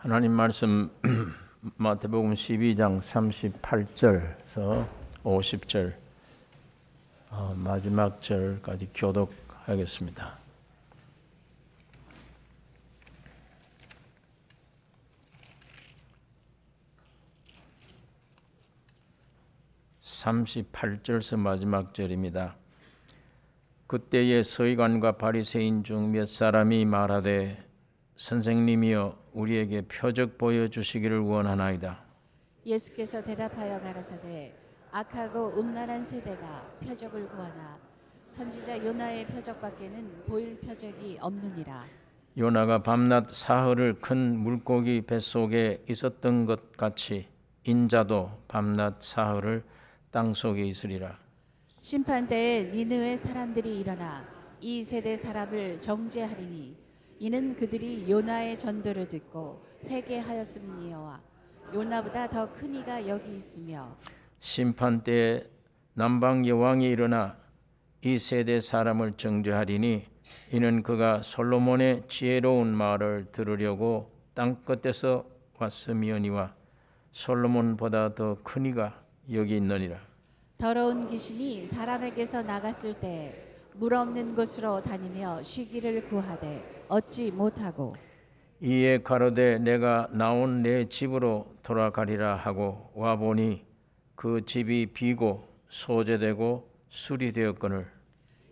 하나님 말씀 마태복음 12장 38절에서 50절 마지막 절까지 교독하겠습니다. (38절에서) 마지막 절입니다. 그때에 서기관과 바리새인 중 몇 사람이 말하되 선생님이여 우리에게 표적 보여주시기를 원하나이다. 예수께서 대답하여 가라사대 악하고 음란한 세대가 표적을 구하나 선지자 요나의 표적밖에는 보일 표적이 없느니라. 요나가 밤낮 사흘을 큰 물고기 뱃속에 있었던 것 같이 인자도 밤낮 사흘을 땅속에 있으리라. 심판때에 니느웨 사람들이 일어나 이 세대 사람을 정죄하리니 이는 그들이 요나의 전도를 듣고 회개하였음이니와 요나보다 더 큰 이가 여기 있으며 심판때에 남방 여왕이 일어나 이 세대 사람을 정죄하리니 이는 그가 솔로몬의 지혜로운 말을 들으려고 땅 끝에서 왔음이니와 솔로몬보다 더 큰 이가 여기 있느니라. 더러운 귀신이 사람에게서 나갔을 때 물 없는 곳으로 다니며 쉬기를 구하되 얻지 못하고 이에 가로되 내가 나온 내 집으로 돌아가리라 하고 와보니 그 집이 비고 소재되고 수리되었거늘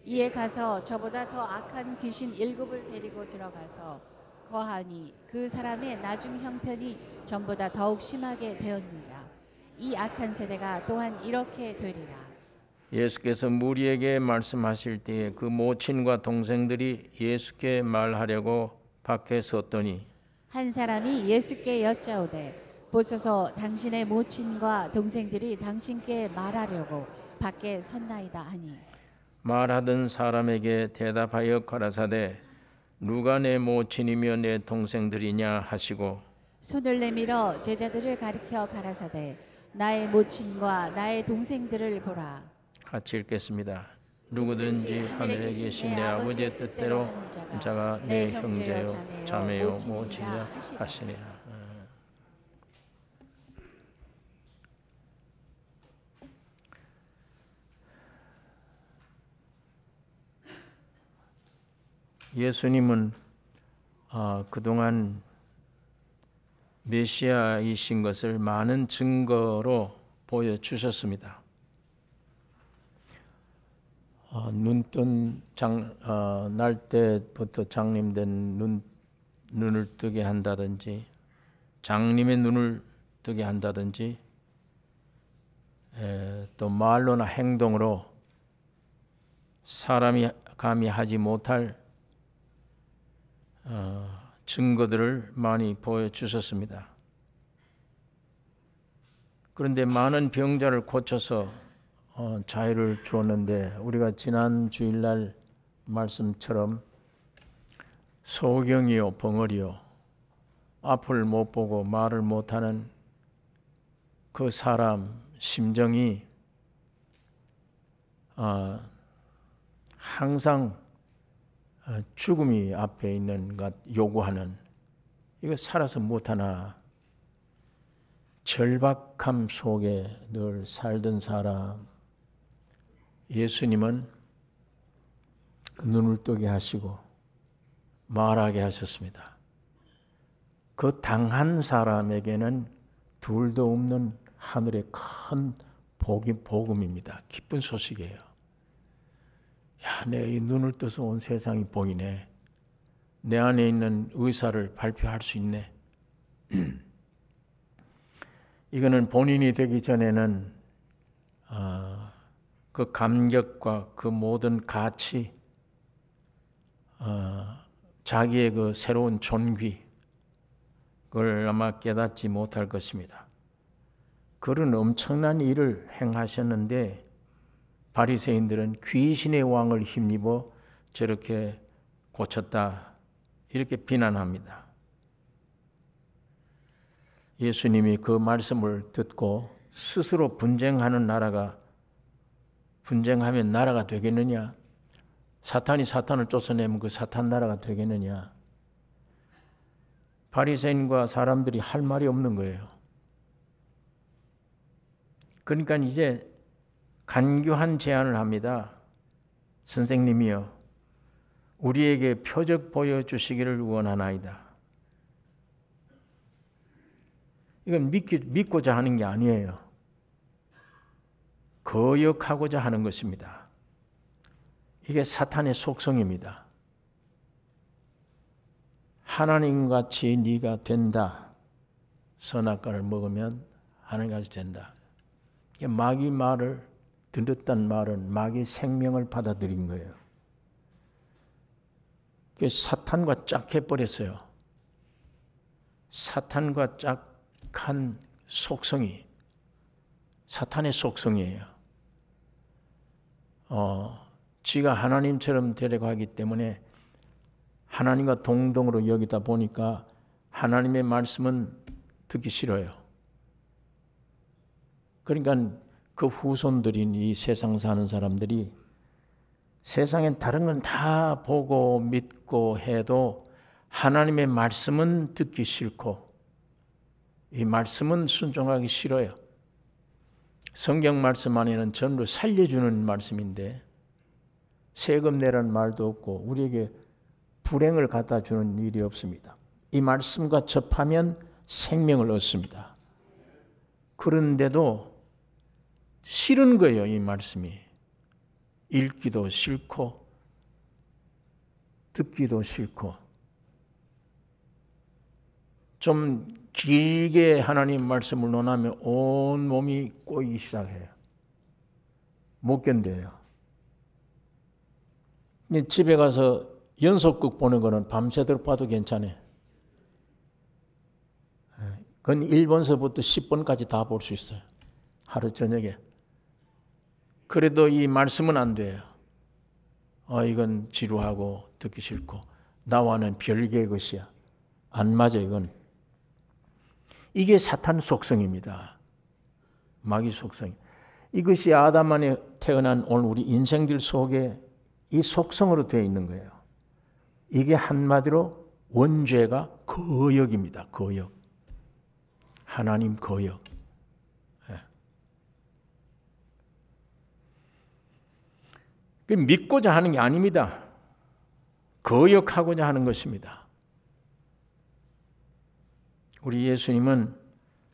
이에 가서 저보다 더 악한 귀신 7을 데리고 들어가서 거하니 그 사람의 나중 형편이 전보다 더욱 심하게 되었느니라. 이 악한 세대가 또한 이렇게 되리라. 예수께서 무리에게 말씀하실 때에 그 모친과 동생들이 예수께 말하려고 밖에 섰더니 한 사람이 예수께 여짜오되 보소서 당신의 모친과 동생들이 당신께 말하려고 밖에 섰나이다 하니 말하던 사람에게 대답하여 가라사대 누가 내 모친이며 내 동생들이냐 하시고 손을 내밀어 제자들을 가리켜 가라사대 나의 모친과 나의 동생들을 보라. 같이 읽겠습니다. 누구든지 하늘에 계신 내 아버지의 뜻대로 하는 자가 내 형제요 자매요 모친이라 하시니라. 예수님은 그동안 메시아이신 것을 많은 증거로 보여주셨습니다. 눈뜬 날 때부터 장림된 눈을 뜨게 한다든지 장님의 눈을 뜨게 한다든지 또 말로나 행동으로 사람이 감히 하지 못할 증거들을 많이 보여주셨습니다. 그런데 많은 병자를 고쳐서 자유를 주었는데 우리가 지난 주일날 말씀처럼 소경이요 벙어리요 앞을 못 보고 말을 못하는 그 사람 심정이 항상 죽음이 앞에 있는 것 요구하는 이거 살아서 못하나 절박함 속에 늘 살던 사람 예수님은 그 눈을 뜨게 하시고 말하게 하셨습니다. 그 당한 사람에게는 둘도 없는 하늘의 큰 복음입니다. 기쁜 소식이에요. 야, 내 이 눈을 떠서 온 세상이 보이네. 내 안에 있는 의사를 발표할 수 있네. 이거는 본인이 되기 전에는 그 감격과 그 모든 가치, 자기의 그 새로운 존귀, 그걸 아마 깨닫지 못할 것입니다. 그런 엄청난 일을 행하셨는데 바리새인들은 귀신의 왕을 힘입어 저렇게 고쳤다 이렇게 비난합니다. 예수님이 그 말씀을 듣고 스스로 분쟁하면 나라가 되겠느냐? 사탄이 사탄을 쫓아내면 그 사탄 나라가 되겠느냐? 바리새인과 사람들이 할 말이 없는 거예요. 그러니까 이제 간교한 제안을 합니다. 선생님이여, 우리에게 표적 보여주시기를 원하나이다. 이건 믿고자 하는 게 아니에요. 거역하고자 하는 것입니다. 이게 사탄의 속성입니다. 하나님같이 네가 된다. 선악과를 먹으면 하나님같이 된다. 마귀 말을 들었단 말은 마귀 생명을 받아들인 거예요. 사탄과 짝해버렸어요. 사탄과 짝한 속성이 사탄의 속성이에요. 지가 하나님처럼 되려고 하기 때문에 하나님과 동등으로 여기다 보니까 하나님의 말씀은 듣기 싫어요. 그러니까 그 후손들인 이 세상 사는 사람들이 세상엔 다른 건 다 보고 믿고 해도 하나님의 말씀은 듣기 싫고 이 말씀은 순종하기 싫어요. 성경 말씀 안에는 전부 살려주는 말씀인데 세금 내라는 말도 없고 우리에게 불행을 갖다 주는 일이 없습니다. 이 말씀과 접하면 생명을 얻습니다. 그런데도 싫은 거예요, 이 말씀이. 읽기도 싫고 듣기도 싫고 좀 길게 하나님 말씀을 논하면 온 몸이 꼬이기 시작해요. 못 견뎌요. 집에 가서 연속극 보는 거는 밤새도록 봐도 괜찮아요. 그건 1번서부터 10번까지 다 볼 수 있어요. 하루 저녁에. 그래도 이 말씀은 안 돼요. 이건 지루하고 듣기 싫고 나와는 별개의 것이야. 안 맞아 이건. 이게 사탄 속성입니다. 마귀 속성. 이것이 아담 안에 태어난 오늘 우리 인생들 속에 이 속성으로 되어 있는 거예요. 이게 한마디로 원죄가 거역입니다. 거역. 하나님 거역. 믿고자 하는 게 아닙니다. 거역하고자 하는 것입니다. 우리 예수님은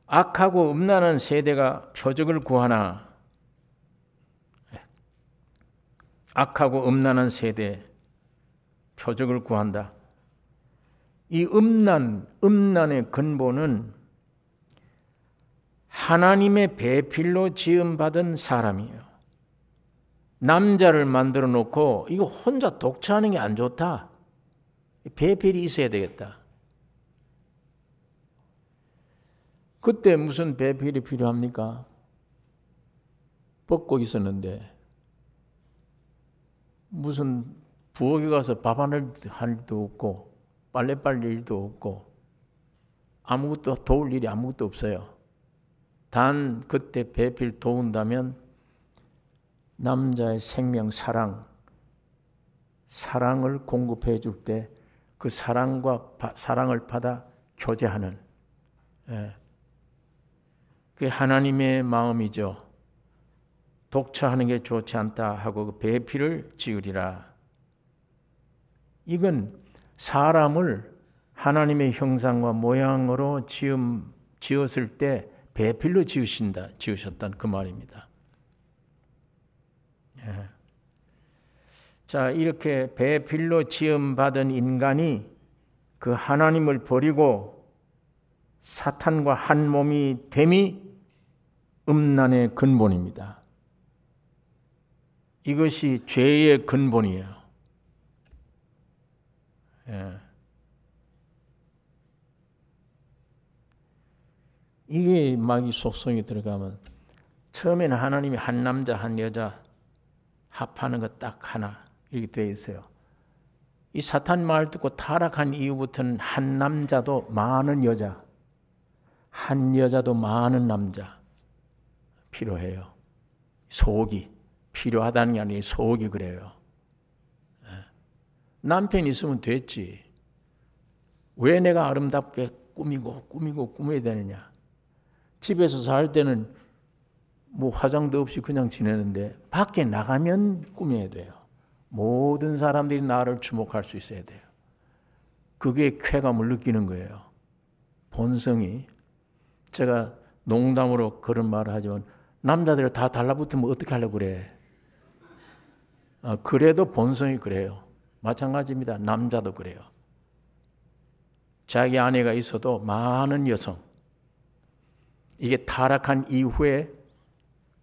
악하고 음란한 세대가 표적을 구하나 악하고 음란한 세대 표적을 구한다. 이 음란의 근본은 하나님의 배필로 지음받은 사람이에요. 남자를 만들어 놓고 이거 혼자 독차하는 게 안 좋다. 배필이 있어야 되겠다. 그때 무슨 배필이 필요합니까? 뻗고 있었는데 무슨 부엌에 가서 밥 할 일도 없고 빨래 빨 일도 없고 아무것도 도울 일이 아무것도 없어요. 단 그때 배필 도운다면 남자의 생명 사랑을 공급해 줄 때 그 사랑을 받아 교제하는 그게 하나님의 마음이죠. 독차하는 게 좋지 않다 하고 그 배필을 지으리라. 이건 사람을 하나님의 형상과 모양으로 지었을 때 배필로 지으셨다는 그 말입니다. 자, 이렇게 배필로 지음받은 인간이 그 하나님을 버리고 사탄과 한 몸이 됨이 음란의 근본입니다. 이것이 죄의 근본이에요. 이게 마귀 속성이 들어가면 처음에는 하나님이 한 남자 한 여자 합하는 거 딱 하나 이렇게 되어 있어요. 이 사탄 말 듣고 타락한 이후부터는 한 남자도 많은 여자, 한 여자도 많은 남자 필요해요. 속이 필요하다는 게 아니라 속이 그래요. 남편 있으면 됐지. 왜 내가 아름답게 꾸며야 되느냐? 집에서 살 때는 뭐 화장도 없이 그냥 지내는데 밖에 나가면 꾸며야 돼요. 모든 사람들이 나를 주목할 수 있어야 돼요. 그게 쾌감을 느끼는 거예요. 본성이. 제가 농담으로 그런 말을 하지만 남자들 다 달라붙으면 어떻게 하려고 그래? 그래도 본성이 그래요. 마찬가지입니다. 남자도 그래요. 자기 아내가 있어도 많은 여성, 이게 타락한 이후에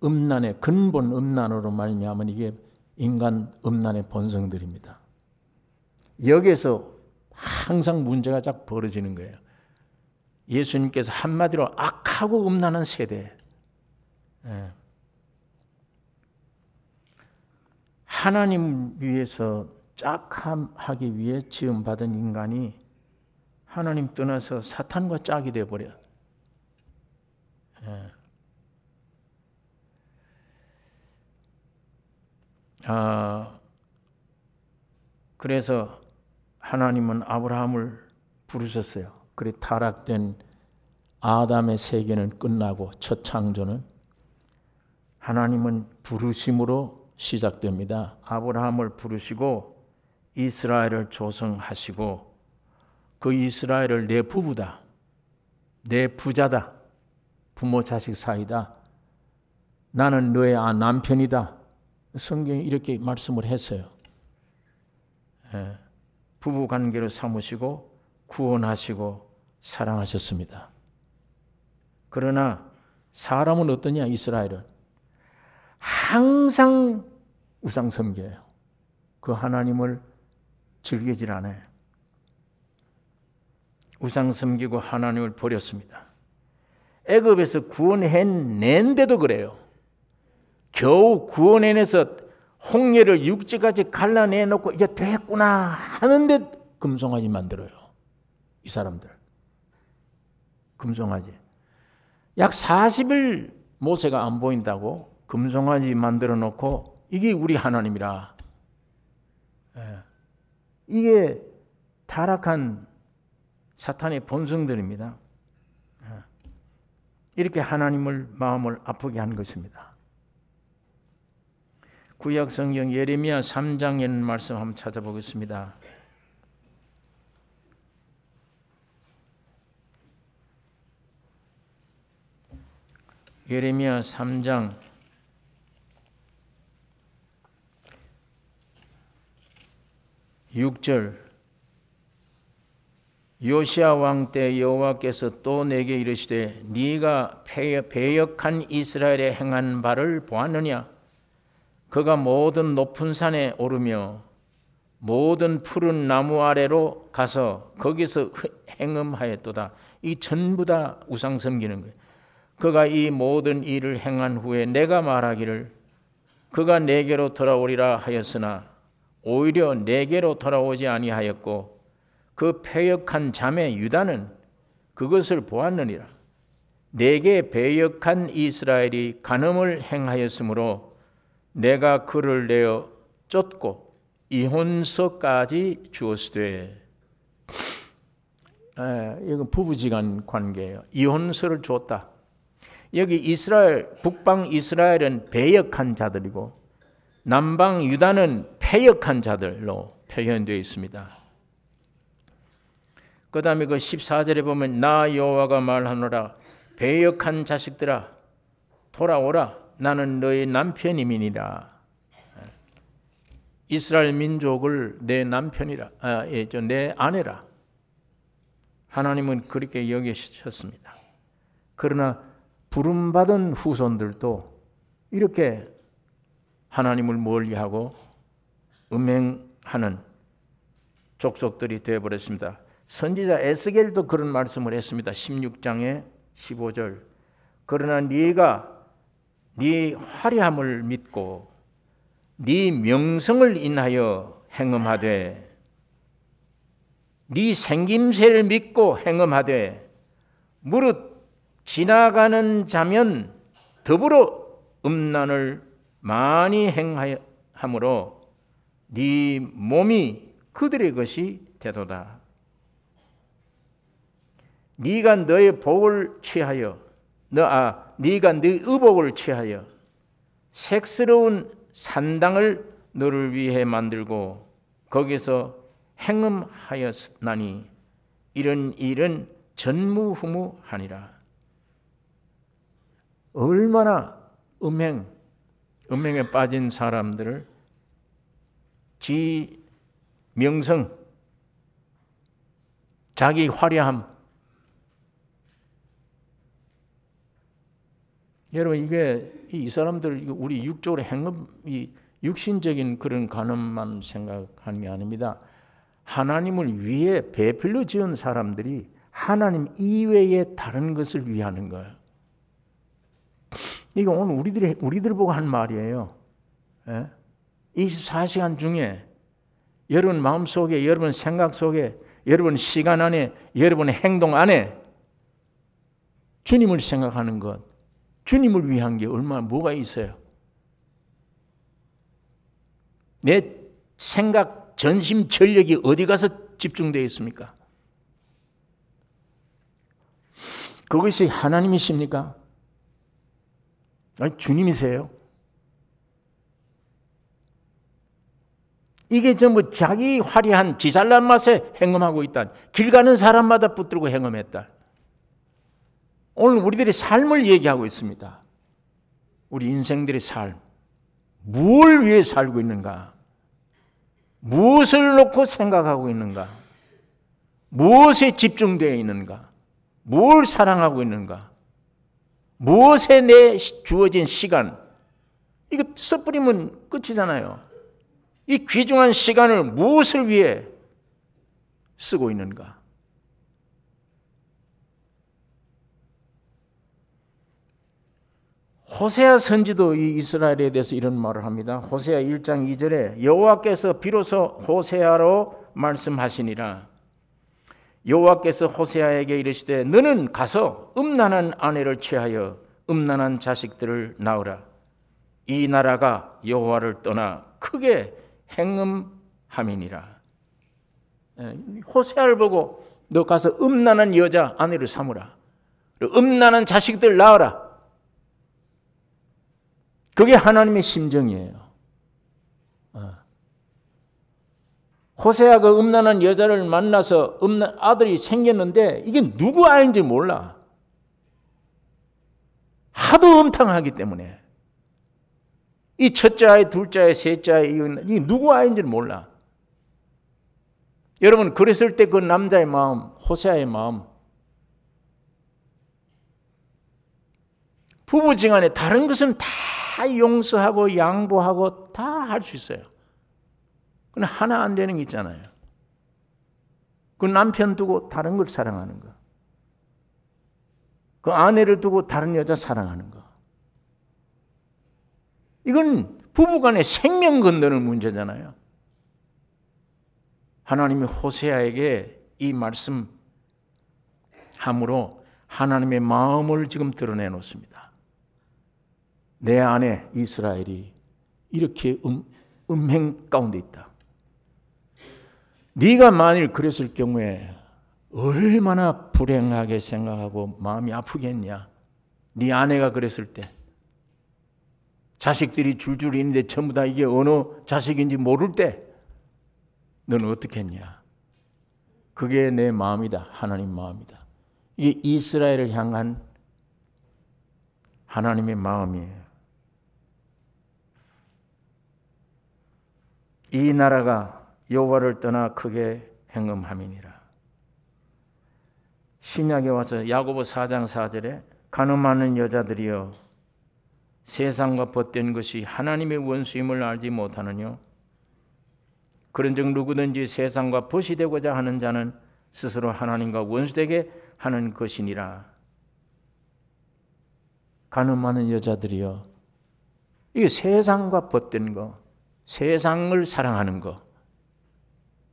음란의 근본 음란으로 말미암은 이게 인간 음란의 본성들입니다. 여기에서 항상 문제가 자꾸 벌어지는 거예요. 예수님께서 한마디로 악하고 음란한 세대, 하나님 위해서 짝하기 위해 지음받은 인간이 하나님 떠나서 사탄과 짝이 되어버려요. 그래서 하나님은 아브라함을 부르셨어요. 그래 타락된 아담의 세계는 끝나고 첫 창조는 하나님은 부르심으로 시작됩니다. 아브라함을 부르시고 이스라엘을 조성하시고 그 이스라엘을 내 부부다, 내 부자다, 부모 자식 사이다, 나는 너의 남편이다. 성경이 이렇게 말씀을 했어요. 부부 관계로 삼으시고 구원하시고 사랑하셨습니다. 그러나 사람은 어떠냐? 이스라엘은 항상 우상 섬겨요. 그 하나님을 즐기질 않아요. 우상 섬기고 하나님을 버렸습니다. 애굽에서 구원해낸데도 그래요. 겨우 구원해내서 홍해를 육지까지 갈라내놓고 이제 됐구나 하는데 금송아지 만들어요. 이 사람들. 금송아지. 약 40일 모세가 안 보인다고 금송아지 만들어 놓고 이게 우리 하나님이라. 이게 타락한 사탄의 본성들입니다. 이렇게 하나님을 마음을 아프게 한 것입니다. 구약 성경 예레미야 3장에 있는 말씀 한번 찾아보겠습니다. 예레미야 3장 6절 요시야 왕 때 여호와께서 또 내게 이르시되 네가 배역한 이스라엘에 행한 바를 보았느냐? 그가 모든 높은 산에 오르며 모든 푸른 나무 아래로 가서 거기서 행음하였도다. 이 전부 다 우상 섬기는 거예요. 그가 이 모든 일을 행한 후에 내가 말하기를 그가 내게로 돌아오리라 하였으나 오히려 내게로 돌아오지 아니하였고 그 패역한 자매 유다는 그것을 보았느니라. 내게 배역한 이스라엘이 간음을 행하였으므로 내가 그를 내어 쫓고 이혼서까지 주었으되. 이건 부부지간 관계예요. 이혼서를 줬다. 여기 이스라엘, 북방 이스라엘은 배역한 자들이고 남방 유다는 패역한 자들로 표현되어 있습니다. 그 다음에 그 14절에 보면 나 여호와가 말하노라 배역한 자식들아 돌아오라 나는 너의 남편임이니라. 이스라엘 민족을 내 남편이라, 내 아내라. 하나님은 그렇게 여기셨습니다. 그러나 부름받은 후손들도 이렇게 하나님을 멀리하고 음행하는 족속들이 되어버렸습니다. 선지자 에스겔도 그런 말씀을 했습니다. 16장에 15절 그러나 네가 네 화려함을 믿고 네 명성을 인하여 행음하되 네 생김새를 믿고 행음하되 무릇 지나가는 자면 더불어 음란을 많이 행하므로 네 몸이 그들의 것이 되도다. 네가 너의 복을 취하여 네가 네 의복을 취하여 색스러운 산당을 너를 위해 만들고 거기서 행음하였나니 이런 일은 전무후무하니라. 얼마나 음행에 빠진 사람들을 지 명성, 자기 화려함. 여러분, 이게 이 사람들 우리 육적으로 행업이 육신적인 그런 간음만 생각하는 게 아닙니다. 하나님을 위해 배필로 지은 사람들이 하나님 이외의 다른 것을 위하는 거예요. 이거 오늘 우리들 보고 한 말이에요. 24시간 중에 여러분 마음속에, 여러분 생각 속에, 여러분 시간 안에, 여러분의 행동 안에 주님을 생각하는 것, 주님을 위한 게 얼마나 뭐가 있어요? 내 생각, 전심, 전력이 어디 가서 집중되어 있습니까? 그것이 하나님이십니까? 아니, 주님이세요? 이게 전부 자기 화려한 지잘난 맛에 행음하고 있다. 길 가는 사람마다 붙들고 행음했다. 오늘 우리들의 삶을 얘기하고 있습니다. 우리 인생들의 삶. 뭘 위해 살고 있는가? 무엇을 놓고 생각하고 있는가? 무엇에 집중되어 있는가? 뭘 사랑하고 있는가? 무엇에 내 주어진 시간? 이거 써버리면 끝이잖아요. 이 귀중한 시간을 무엇을 위해 쓰고 있는가? 호세아 선지도 이 이스라엘에 대해서 이런 말을 합니다. 호세아 1장 2절에 여호와께서 비로소 호세아로 말씀하시니라. 여호와께서 호세아에게 이르시되 너는 가서 음란한 아내를 취하여 음란한 자식들을 낳으라. 이 나라가 여호와를 떠나 크게 행음함이니라. 호세아를 보고 너 가서 음란한 여자 아내를 삼으라. 음란한 자식들 낳으라. 그게 하나님의 심정이에요. 호세아가 음란한 여자를 만나서 아들이 생겼는데 이게 누구 아이인지 몰라. 하도 음탕하기 때문에. 이 첫째 아이, 둘째 아이, 셋째 아이, 이 누구 아이인지 몰라. 여러분, 그랬을 때 그 남자의 마음, 호세아의 마음, 부부지간에 다른 것은 다 용서하고 양보하고 다 할 수 있어요. 근데 하나 안 되는 게 있잖아요. 그 남편 두고 다른 걸 사랑하는 거. 그 아내를 두고 다른 여자 사랑하는 거. 이건 부부간의 생명 건드는 문제잖아요. 하나님이 호세아에게 이 말씀함으로 하나님의 마음을 지금 드러내 놓습니다. 내 안에 이스라엘이 이렇게 음행 가운데 있다. 네가 만일 그랬을 경우에 얼마나 불행하게 생각하고 마음이 아프겠냐. 네 아내가 그랬을 때 자식들이 줄줄 있는데 전부 다 이게 어느 자식인지 모를 때 너는 어떻게 했냐. 그게 내 마음이다. 하나님 마음이다. 이게 이스라엘을 향한 하나님의 마음이에요. 이 나라가 여호와를 떠나 크게 행음함이니라. 신약에 와서 야고보 4장 4절에 간음하는 여자들이여 세상과 벗된 것이 하나님의 원수임을 알지 못하느뇨. 그런즉 누구든지 세상과 벗이 되고자 하는 자는 스스로 하나님과 원수되게 하는 것이니라. 간음하는 여자들이여, 이게 세상과 벗된 거, 세상을 사랑하는 거,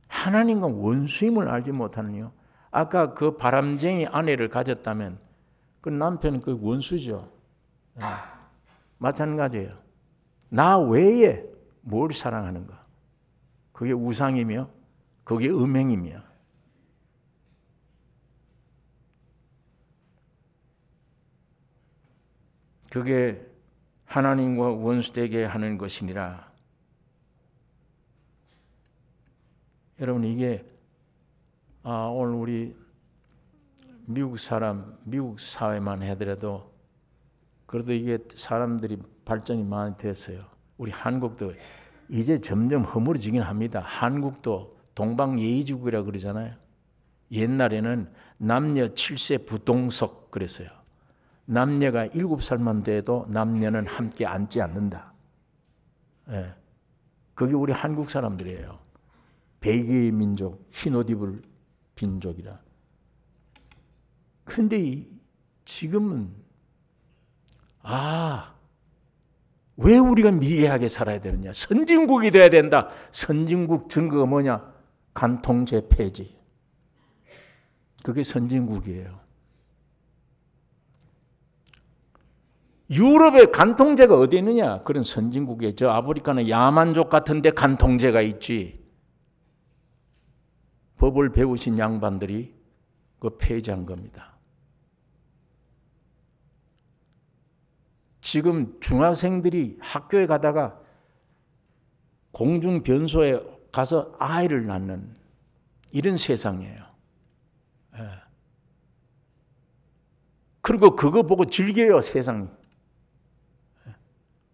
하나님과 원수임을 알지 못하느뇨. 아까 그 바람쟁이 아내를 가졌다면 그 남편은 그 원수죠. 마찬가지예요. 나 외에 뭘 사랑하는가? 그게 우상이며 그게 음행이며. 그게 하나님과 원수되게 하는 것이니라. 여러분, 이게 오늘 우리 미국 사회만 하더라도 그래도 이게 사람들이 발전이 많이 됐어요. 우리 한국도 이제 점점 허물어지긴 합니다. 한국도 동방예의지국이라고 그러잖아요. 옛날에는 남녀 7세 부동석 그랬어요. 남녀가 7살만 돼도 남녀는 함께 앉지 않는다. 예. 그게 우리 한국 사람들이에요. 백의 민족, 흰 옷 입을 민족이라. 근데 지금은 왜 우리가 미개하게 살아야 되느냐? 선진국이 돼야 된다. 선진국 증거가 뭐냐? 간통죄 폐지. 그게 선진국이에요. 유럽에 간통죄가 어디 있느냐? 그런 선진국에. 저 아프리카는 야만족 같은데 간통죄가 있지. 법을 배우신 양반들이 그 폐지한 겁니다. 지금 중학생들이 학교에 가다가 공중 변소에 가서 아이를 낳는 이런 세상이에요. 예. 그리고 그거 보고 즐겨요, 세상이.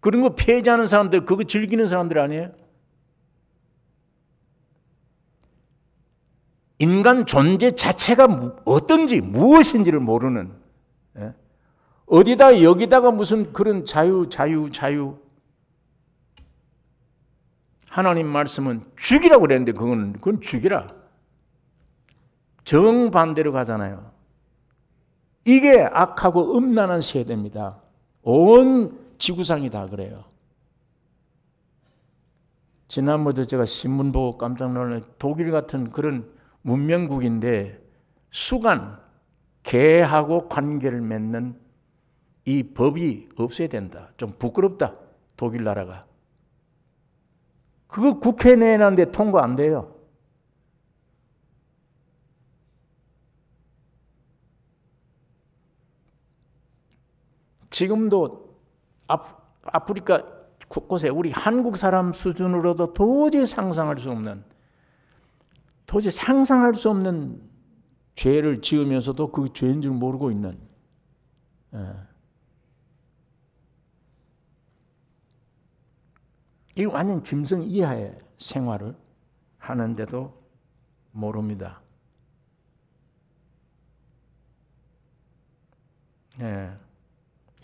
그런 거 폐지하는 사람들, 그거 즐기는 사람들 아니에요? 인간 존재 자체가 어떤지, 무엇인지를 모르는, 예? 어디다 여기다가 무슨 그런 자유. 하나님 말씀은 죽이라고 그랬는데 그건 죽이라. 정반대로 가잖아요. 이게 악하고 음란한 세대입니다. 온 지구상이 다 그래요. 지난번에 제가 신문 보고 깜짝 놀랐어요. 독일 같은 그런 문명국인데 수간, 개하고 관계를 맺는 이 법이 없어야 된다. 좀 부끄럽다. 독일 나라가. 그거 국회 내놨는데 통과 안 돼요. 지금도 아프리카 곳곳에 우리 한국 사람 수준으로도 도저히 상상할 수 없는 죄를 지으면서도 그 죄인 줄 모르고 있는. 이 완전 짐승 이하의 생활을 하는데도 모릅니다.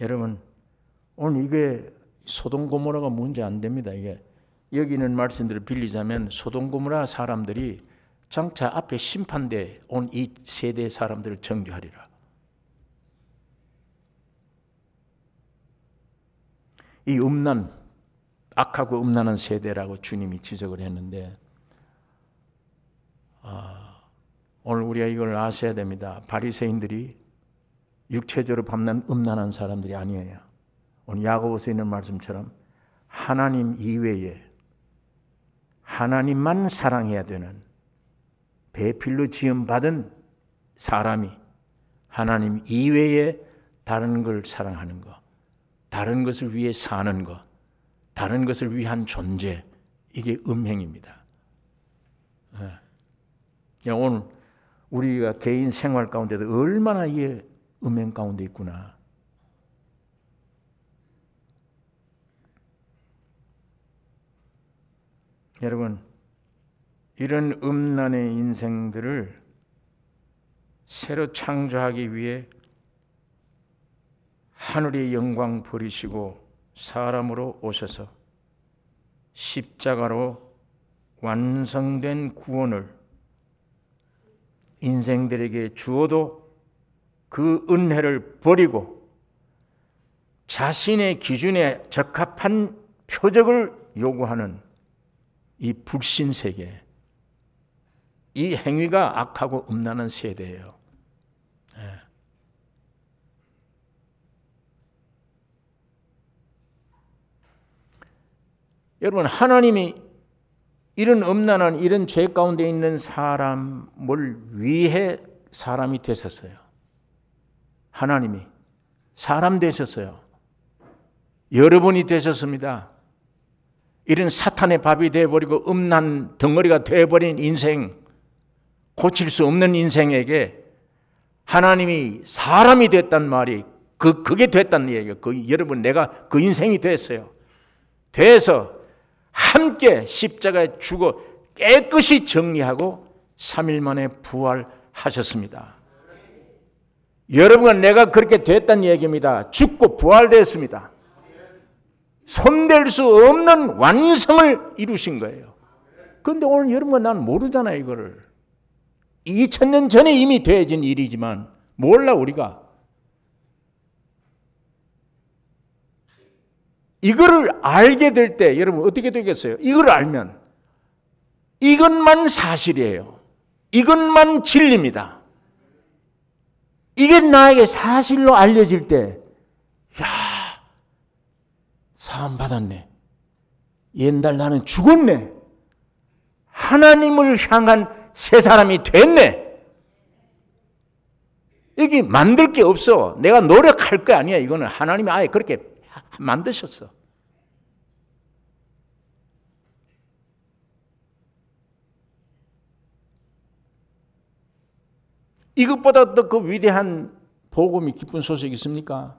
여러분, 오늘 이게 소돔 고모라가 문제 안 됩니다. 이게 여기 있는 말씀들을 빌리자면 소돔 고모라 사람들이 장차 앞에 심판대 온 이 세대 사람들을 정죄하리라. 이 악하고 음란한 세대라고 주님이 지적을 했는데 오늘 우리가 이걸 아셔야 됩니다. 바리새인들이 육체적으로 밟는 음란한 사람들이 아니에요. 오늘 야고보서에 있는 말씀처럼 하나님 이외에 하나님만 사랑해야 되는 배필로 지음받은 사람이 하나님 이외에 다른 걸 사랑하는 것, 다른 것을 위해 사는 것, 다른 것을 위한 존재, 이게 음행입니다. 오늘 우리가 개인 생활 가운데도 얼마나 이게 음행 가운데 있구나. 여러분, 이런 음란의 인생들을 새로 창조하기 위해 하늘의 영광 버리시고 사람으로 오셔서 십자가로 완성된 구원을 인생들에게 주어도 그 은혜를 버리고 자신의 기준에 적합한 표적을 요구하는 이 불신 세계, 이 행위가 악하고 음란한 세대예요. 여러분, 하나님이 이런 음란한 이런 죄 가운데 있는 사람을 위해 사람이 되셨어요. 하나님이 사람 되셨어요. 여러분이 되셨습니다. 이런 사탄의 밥이 되어버리고 음란 덩어리가 되어버린 인생, 고칠 수 없는 인생에게 하나님이 사람이 됐단 말이 그게 됐다는 얘기예요. 여러분, 내가 그 인생이 됐어요. 돼서 함께 십자가에 죽어 깨끗이 정리하고 3일 만에 부활하셨습니다. 여러분과 내가 그렇게 됐다는 얘기입니다. 죽고 부활됐습니다. 손댈 수 없는 완성을 이루신 거예요. 그런데 오늘 여러분과 나는 모르잖아요, 이거를. 2000년 전에 이미 되어진 일이지만 몰라 우리가. 이거를 알게 될 때 여러분 어떻게 되겠어요? 이걸 알면 이것만 사실이에요. 이것만 진리입니다. 이게 나에게 사실로 알려질 때, 야, 사함 받았네. 옛날 나는 죽었네. 하나님을 향한 새 사람이 됐네. 여기 만들 게 없어. 내가 노력할 거 아니야. 이거는 하나님이 아예 그렇게 만드셨어. 이것보다 더 그 위대한 복음이 기쁜 소식이 있습니까?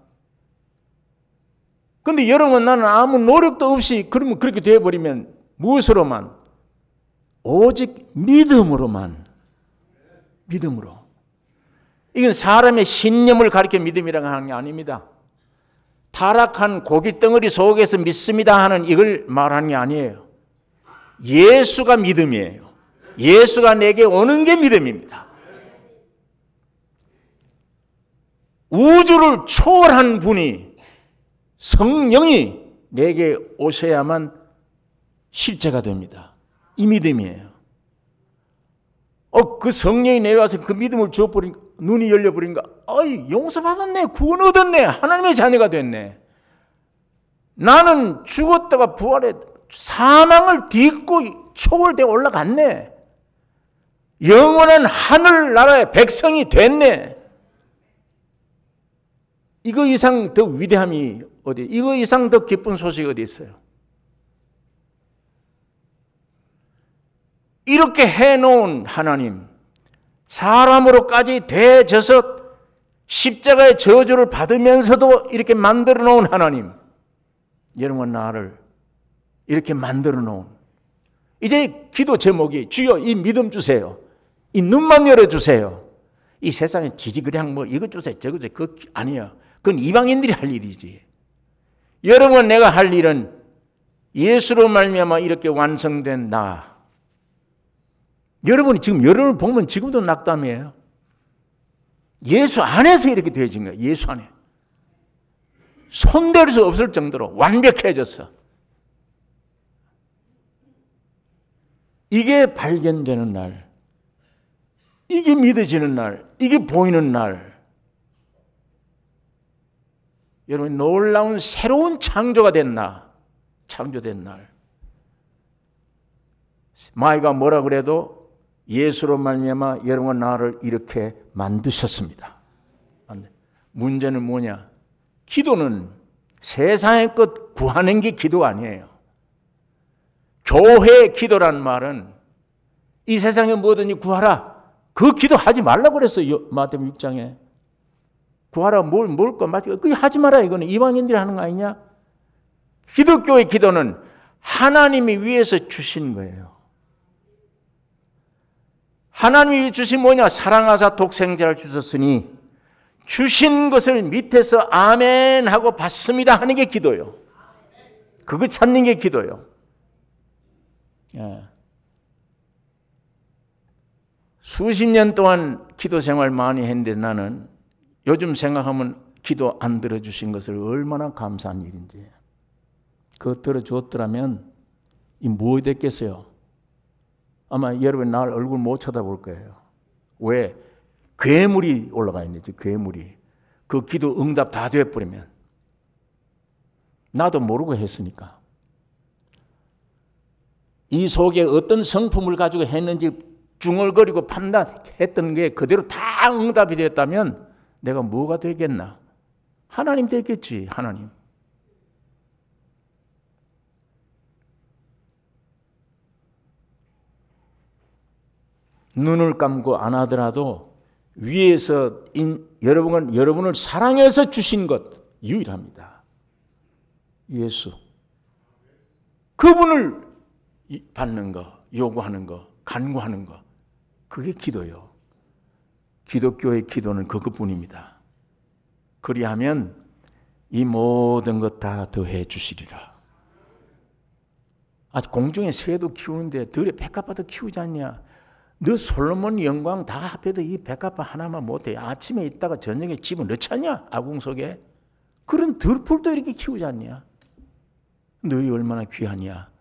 그런데 여러분, 나는 아무 노력도 없이 그러면 그렇게 되어버리면 무엇으로만? 오직 믿음으로만. 믿음으로. 이건 사람의 신념을 가리켜 믿음이라고 하는 게 아닙니다. 타락한 고깃덩어리 속에서 믿습니다 하는 이걸 말하는 게 아니에요. 예수가 믿음이에요. 예수가 내게 오는 게 믿음입니다. 우주를 초월한 분이, 성령이 내게 오셔야만 실제가 됩니다. 이 믿음이에요. 그 성령이 내게 와서 그 믿음을 주어버리니까, 눈이 열려버리니까, 용서받았네, 구원 얻었네, 하나님의 자녀가 됐네. 나는 죽었다가 부활해 사망을 딛고 초월되어 올라갔네. 영원한 하늘나라의 백성이 됐네. 이거 이상 더 위대함이 어디, 이거 이상 더 기쁜 소식이 어디 있어요? 이렇게 해놓은 하나님, 사람으로까지 대져서 십자가의 저주를 받으면서도 이렇게 만들어 놓은 하나님, 여러분 나를 이렇게 만들어 놓은, 이제 기도 제목이 주여 이 믿음 주세요. 이 눈만 열어주세요. 이 세상에 지지그냥 뭐 이것 주세요 저것 주세요, 그거 아니에요. 그건 이방인들이 할 일이지. 여러분, 내가 할 일은 예수로 말미암아 이렇게 완성된 나. 여러분이 지금 여러분을 보면 지금도 낙담이에요. 예수 안에서 이렇게 되어진 거예요. 예수 안에. 손댈 수 없을 정도로 완벽해졌어. 이게 발견되는 날, 이게 믿어지는 날, 이게 보이는 날, 여러분 놀라운 새로운 창조가 된 날, 창조된 날. 마이가 뭐라 그래도 예수로 말미암아 여러분 나를 이렇게 만드셨습니다. 문제는 뭐냐? 기도는 세상의 것 구하는 게 기도 아니에요. 교회의 기도란 말은 이 세상에 뭐든지 구하라. 그 기도하지 말라고 그랬어요. 마태복음 6장에. 구하라 뭘까? 그게 하지 마라. 이거는 이방인들이 하는 거 아니냐? 기독교의 기도는 하나님이 위에서 주신 거예요. 하나님이 주신 뭐냐? 사랑하사 독생자를 주셨으니 주신 것을 밑에서 아멘 하고 받습니다 하는 게 기도예요. 그거 찾는 게 기도예요. 예. 수십 년 동안 기도 생활 많이 했는데 나는 요즘 생각하면 기도 안 들어주신 것을 얼마나 감사한 일인지. 그거 들어줬더라면 이 뭐 됐겠어요? 아마 여러분 날 얼굴 못 쳐다볼 거예요. 왜? 괴물이 올라가 있는지, 괴물이. 그 기도 응답 다 돼버리면. 나도 모르고 했으니까. 이 속에 어떤 성품을 가지고 했는지 중얼거리고 판단했던 게 그대로 다 응답이 됐다면 내가 뭐가 되겠나? 하나님 되겠지, 하나님. 눈을 감고 안 하더라도 위에서 여러분을 사랑해서 주신 것 유일합니다. 예수. 그분을 받는 거, 요구하는 거, 간구하는 거. 그게 기도요. 기독교의 기도는 그것뿐입니다. 그리하면 이 모든 것 다 더해 주시리라. 공중에 새도 키우는데 들에 백합화도 키우지 않냐? 너 솔로몬 영광 다 합해도 이 백합화 하나만 못해. 아침에 있다가 저녁에 집어넣지 않냐? 아궁 속에. 그런 들풀도 이렇게 키우지 않냐? 너희 얼마나 귀하냐?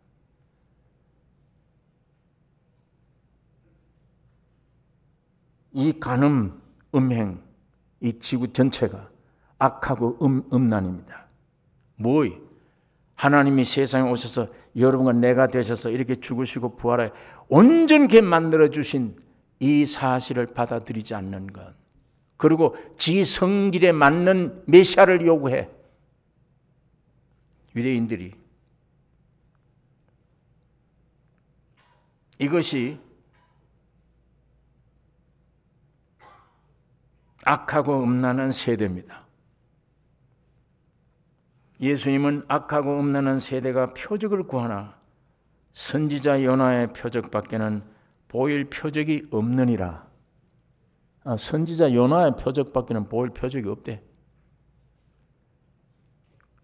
이 간음, 음행, 이 지구 전체가 악하고 음란입니다. 뭐이? 하나님이 세상에 오셔서 여러분과 내가 되셔서 이렇게 죽으시고 부활해 온전케 만들어주신 이 사실을 받아들이지 않는 것. 그리고 지 성질에 맞는 메시아를 요구해. 유대인들이. 이것이 악하고 음란한 세대입니다. 예수님은 악하고 음란한 세대가 표적을 구하나 선지자 요나의 표적밖에는 보일 표적이 없느니라. 선지자 요나의 표적밖에는 보일 표적이 없대.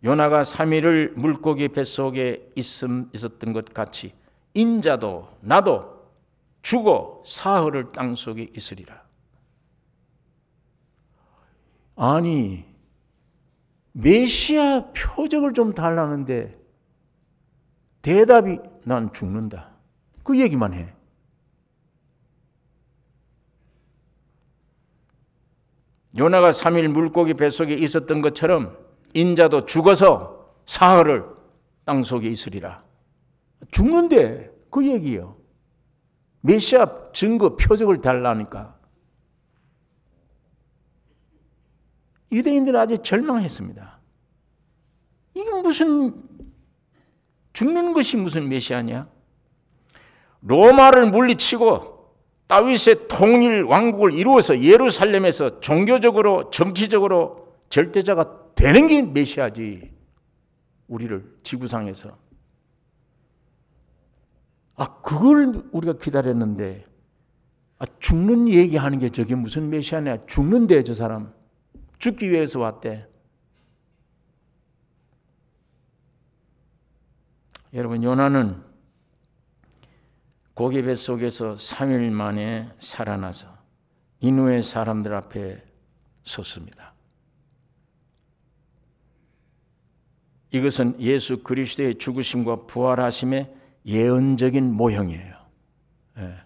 요나가 3일을 물고기 뱃속에 있었던 것 같이 인자도 나도 죽어 사흘을 땅속에 있으리라. 아니, 메시아 표적을 좀 달라는데 대답이 난 죽는다. 그 얘기만 해. 요나가 3일 물고기 뱃속에 있었던 것처럼 인자도 죽어서 사흘을 땅속에 있으리라. 죽는데 그 얘기예요. 메시아 증거 표적을 달라니까. 유대인들은 아주 절망했습니다. 이게 무슨 죽는 것이 무슨 메시아냐? 로마를 물리치고 다윗의 통일 왕국을 이루어서 예루살렘에서 종교적으로 정치적으로 절대자가 되는 게 메시아지. 우리를 지구상에서. 그걸 우리가 기다렸는데 죽는 얘기하는 게 저게 무슨 메시아냐? 죽는데 저 사람. 죽기 위해서 왔대. 여러분, 요나는 고기 뱃속에서 3일 만에 살아나서 니느웨 사람들 앞에 섰습니다. 이것은 예수 그리스도의 죽으심과 부활하심의 예언적인 모형이에요. 예.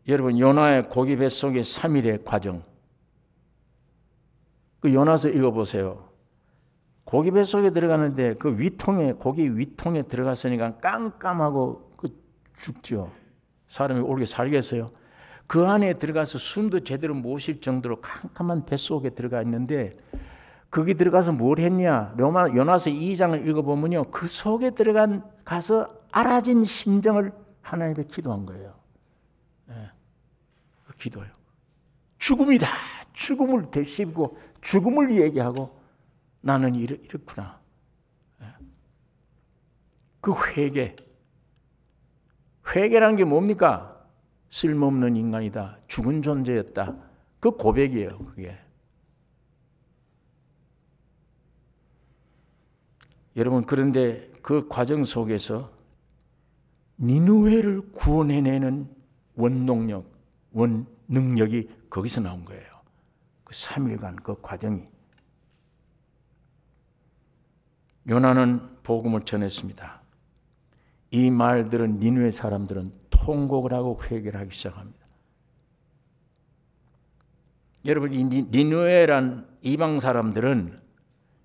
여러분, 요나의 고기 뱃속의 3일의 과정, 그 요나서 읽어보세요. 고기 뱃속에 들어가는데 그 위통에, 고기 위통에 들어갔으니까 깜깜하고 죽죠. 사람이 오래 살겠어요. 그 안에 들어가서 숨도 제대로 못 쉴 정도로 캄캄한 뱃속에 들어가 있는데 거기 들어가서 뭘 했냐? 요나서 2장을 읽어보면요, 그 속에 가서 알아진 심정을 하나님께 기도한 거예요. 네. 기도요. 죽음이다. 죽음을 되씹고 죽음을 얘기하고 나는 이렇구나. 그 회개라는 게 뭡니까? 쓸모없는 인간이다. 죽은 존재였다. 그 고백이에요. 그게. 여러분, 그런데 그 과정 속에서 니느웨를 구원해내는 원동력, 원능력이 거기서 나온 거예요. 그 3일간 그 과정이. 요나는 복음을 전했습니다. 이 말들은 니느웨 사람들은 통곡을 하고 회개를 하기 시작합니다. 여러분, 이 니느웨란 이방 사람들은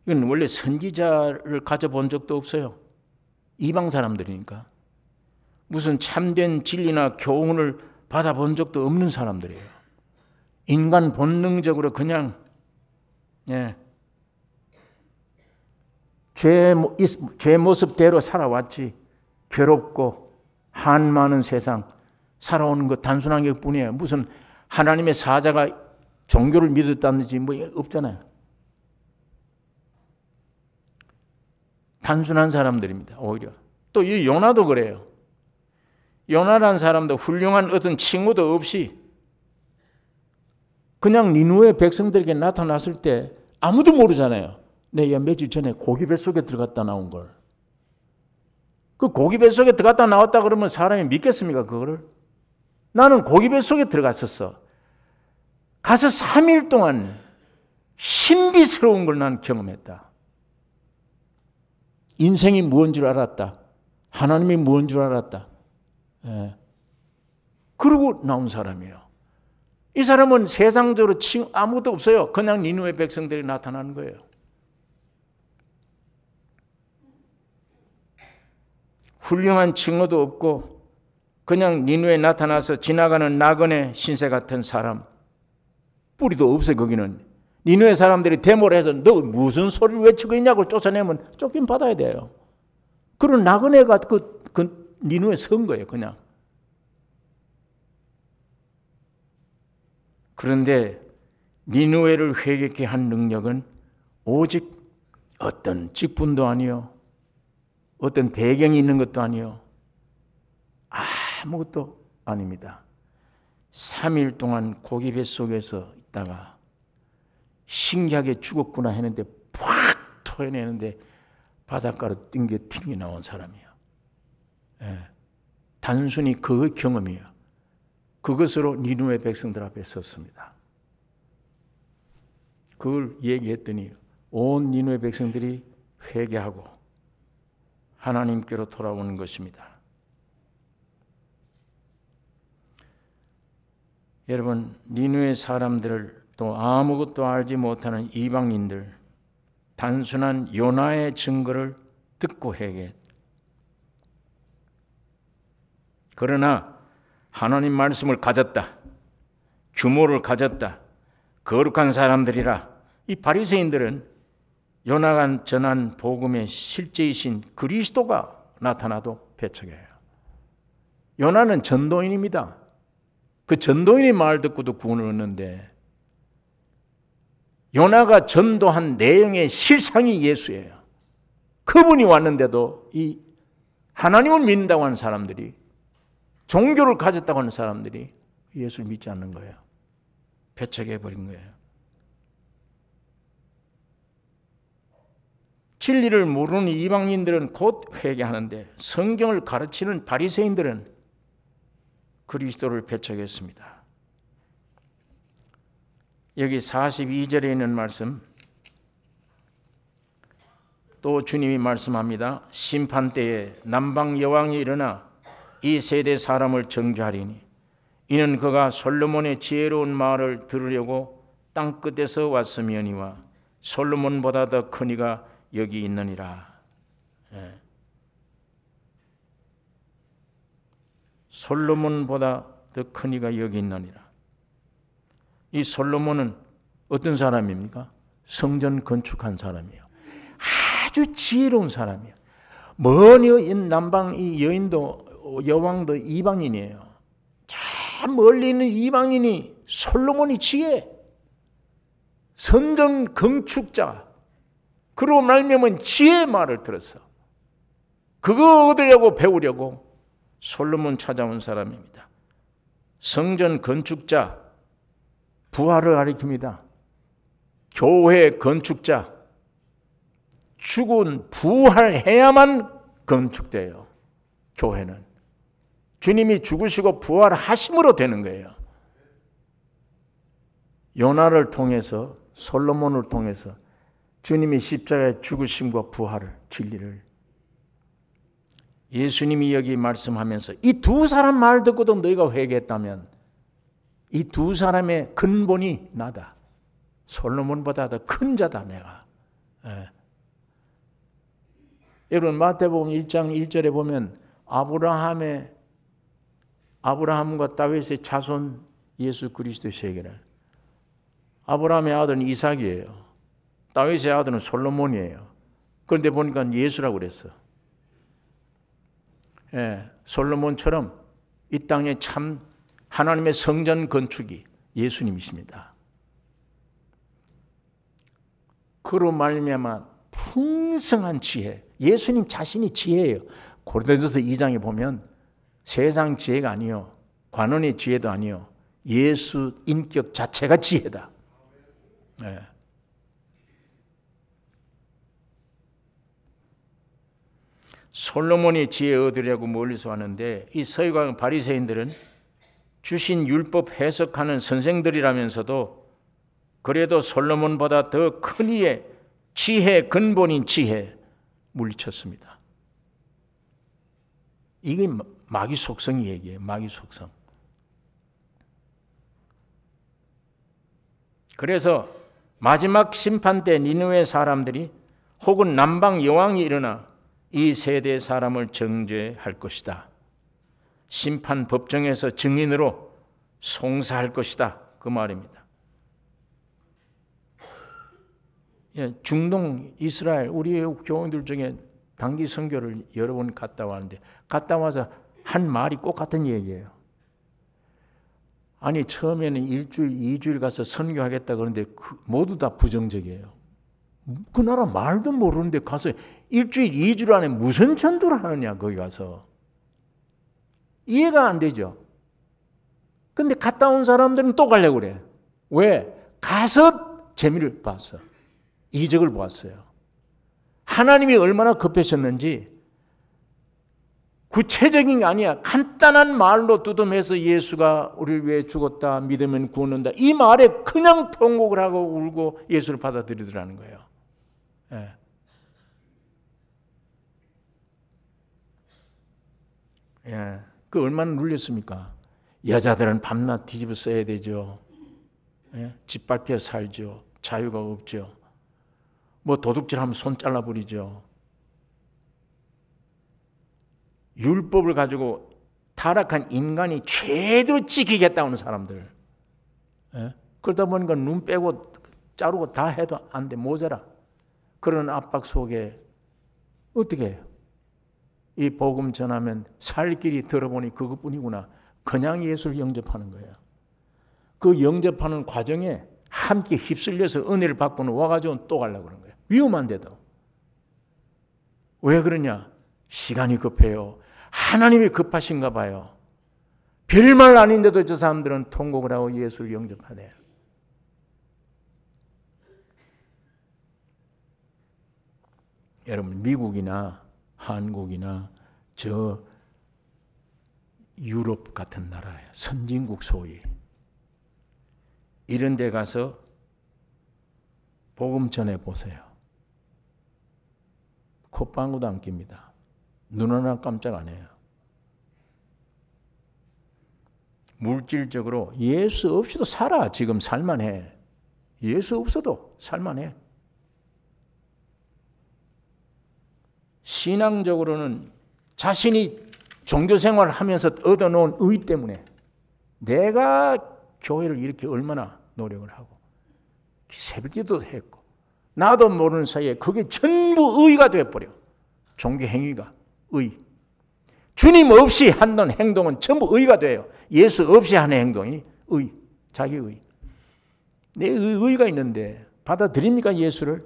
이건 원래 선지자를 가져본 적도 없어요. 이방 사람들이니까. 무슨 참된 진리나 교훈을 받아본 적도 없는 사람들이에요. 인간 본능적으로 그냥 죄 모습대로 살아왔지. 괴롭고 한 많은 세상 살아오는 것 단순한 것 뿐이에요. 무슨 하나님의 사자가 종교를 믿었다든지 뭐 없잖아요. 단순한 사람들입니다. 오히려. 또 이 요나도 그래요. 요나라는 사람도 훌륭한 어떤 칭호도 없이 그냥 니누의 백성들에게 나타났을 때 아무도 모르잖아요. 내가 며칠 전에 고기 뱃속에 들어갔다 나온 걸. 그 고기 뱃속에 들어갔다 나왔다 그러면 사람이 믿겠습니까? 그거를? 나는 고기 뱃속에 들어갔었어. 가서 3일 동안 신비스러운 걸 난 경험했다. 인생이 무언 줄 알았다. 하나님이 무언 줄 알았다. 예. 그러고 나온 사람이에요. 이 사람은 세상적으로 아무것도 없어요. 그냥 니누의 백성들이 나타나는 거예요. 훌륭한 칭호도 없고 그냥 니누에 나타나서 지나가는 나그네 신세 같은 사람. 뿌리도 없어요. 거기는. 니누의 사람들이 데모를 해서 너 무슨 소리를 외치고 있냐고 쫓아내면 쫓긴 받아야 돼요. 그런 나그네가 그 니누에 선 거예요. 그냥. 그런데 니누에를 회개케 한 능력은 오직 어떤 직분도 아니요, 어떤 배경이 있는 것도 아니요, 아무것도 아닙니다. 3일 동안 고기 뱃속에서 있다가 신기하게 죽었구나 했는데 팍 토해내는데 바닷가로 튕겨 나온 사람이에요. 예. 단순히 그 경험이에요. 그것으로 니누의 백성들 앞에 섰습니다. 그걸 얘기했더니 온 니누의 백성들이 회개하고 하나님께로 돌아오는 것입니다. 여러분, 니누의 사람들을 또 아무것도 알지 못하는 이방인들, 단순한 요나의 증거를 듣고 회개. 그러나 하나님 말씀을 가졌다, 규모를 가졌다, 거룩한 사람들이라. 이 바리새인들은 요나가 전한 복음의 실제이신 그리스도가 나타나도 배척해요. 요나는 전도인입니다. 그 전도인의 말 듣고도 구원을 얻는데 요나가 전도한 내용의 실상이 예수예요. 그분이 왔는데도 이 하나님을 믿는다고 하는 사람들이, 종교를 가졌다고 하는 사람들이 예수를 믿지 않는 거예요. 배척해버린 거예요. 진리를 모르는 이방인들은 곧 회개하는데 성경을 가르치는 바리새인들은 그리스도를 배척했습니다. 여기 42절에 있는 말씀, 또 주님이 말씀합니다. 심판 때에 남방 여왕이 일어나 이 세대 사람을 정죄하리니 이는 그가 솔로몬의 지혜로운 말을 들으려고 땅 끝에서 왔으며니와 솔로몬보다 더 큰 이가 여기 있느니라. 예. 솔로몬보다 더 큰 이가 여기 있느니라. 이 솔로몬은 어떤 사람입니까? 성전 건축한 사람이에요. 아주 지혜로운 사람이에요. 먼 남방 이 여인도 여왕도 이방인이에요. 저 멀리 있는 이방인이 솔로몬이 지혜, 성전 건축자, 그러고 말미암은 지혜의 말을 들었어. 그거 얻으려고 배우려고 솔로몬 찾아온 사람입니다. 성전 건축자, 부활을 가리킵니다. 교회 건축자, 죽은 부활해야만 건축돼요. 교회는 주님이 죽으시고 부활하심으로 되는 거예요. 요나를 통해서, 솔로몬을 통해서 주님이 십자가에 죽으심과 부활을, 진리를, 예수님이 여기 말씀하면서 이 두 사람 말 듣고도 너희가 회개했다면 이 두 사람의 근본이 나다. 솔로몬보다 더 큰 자다 내가. 예. 여러분 마태복음 1장 1절에 보면 아브라함과 다윗의 자손 예수 그리스도의 세계를, 아브라함의 아들은 이삭이에요. 다윗의 아들은 솔로몬이에요. 그런데 보니까 예수라고 그랬어. 솔로몬처럼 이 땅에 참 하나님의 성전 건축이 예수님이십니다. 그로 말미암아 풍성한 지혜, 예수님 자신이 지혜예요. 고린도전서 2장에 보면 세상 지혜가 아니요, 관원의 지혜도 아니요, 예수 인격 자체가 지혜다. 네. 솔로몬이 지혜 얻으려고 멀리서 왔는데 이 서기관 바리새인들은 주신 율법 해석하는 선생들이라면서도 그래도 솔로몬보다 더 큰 이의 지혜 근본인 지혜 물리쳤습니다. 이게 마귀 속성이 얘기해요. 마귀 속성. 그래서 마지막 심판 때 니느웨 사람들이 혹은 남방 여왕이 일어나 이 세대 사람을 정죄할 것이다. 심판 법정에서 증인으로 송사할 것이다. 그 말입니다. 중동 이스라엘 우리 교원들 중에 단기 선교를 여러 번 갔다 왔는데 갔다 와서 한 말이 꼭 같은 얘기예요. 아니 처음에는 1주일, 2주일 가서 선교하겠다 그러는데 모두 다 부정적이에요. 그 나라 말도 모르는데 가서 1주일, 2주일 안에 무슨 전도를 하느냐 거기 가서. 이해가 안 되죠. 근데 갔다 온 사람들은 또 가려고 그래. 왜? 가서 재미를 봤어. 이적을 보았어요. 하나님이 얼마나 급해졌는지 구체적인 게 아니야. 간단한 말로 두둠해서 예수가 우리를 위해 죽었다, 믿으면 구원한다. 이 말에 그냥 통곡을 하고 울고 예수를 받아들이더라는 거예요. 예. 예. 그 얼마나 눌렸습니까? 여자들은 밤낮 뒤집어 써야 되죠. 예? 짓밟혀 살죠. 자유가 없죠. 뭐 도둑질하면 손 잘라버리죠. 율법을 가지고 타락한 인간이 제대로 지키겠다는 사람들. 예? 그러다 보니까 눈 빼고 자르고 다 해도 안 돼. 모자라. 그런 압박 속에 어떻게 해요? 이 복음 전하면 살 길이 들어보니 그것뿐이구나. 그냥 예수를 영접하는 거예요. 그 영접하는 과정에 함께 휩쓸려서 은혜를 받고는 와가지고 또 가려고 그런 거예요. 위험한데도. 왜 그러냐? 시간이 급해요. 하나님이 급하신가 봐요. 별말 아닌데도 저 사람들은 통곡을 하고 예수를 영접하네요. 여러분 미국이나 한국이나 저 유럽 같은 나라에 선진국 소위 이런 데 가서 복음 전해 보세요. 콧방구도 안 낍니다. 눈 하나 깜짝 안 해요. 물질적으로 예수 없이도 살아. 지금 살만해. 예수 없어도 살만해. 신앙적으로는 자신이 종교생활을 하면서 얻어놓은 의 때문에 내가 교회를 이렇게 얼마나 노력을 하고 새벽기도도 했고 나도 모르는 사이에 그게 전부 의가 되어버려. 종교행위가 의. 주님 없이 하는 행동은 전부 의가 돼요. 예수 없이 하는 행동이 의. 자기 의. 내 의가 있는데 받아들입니까 예수를?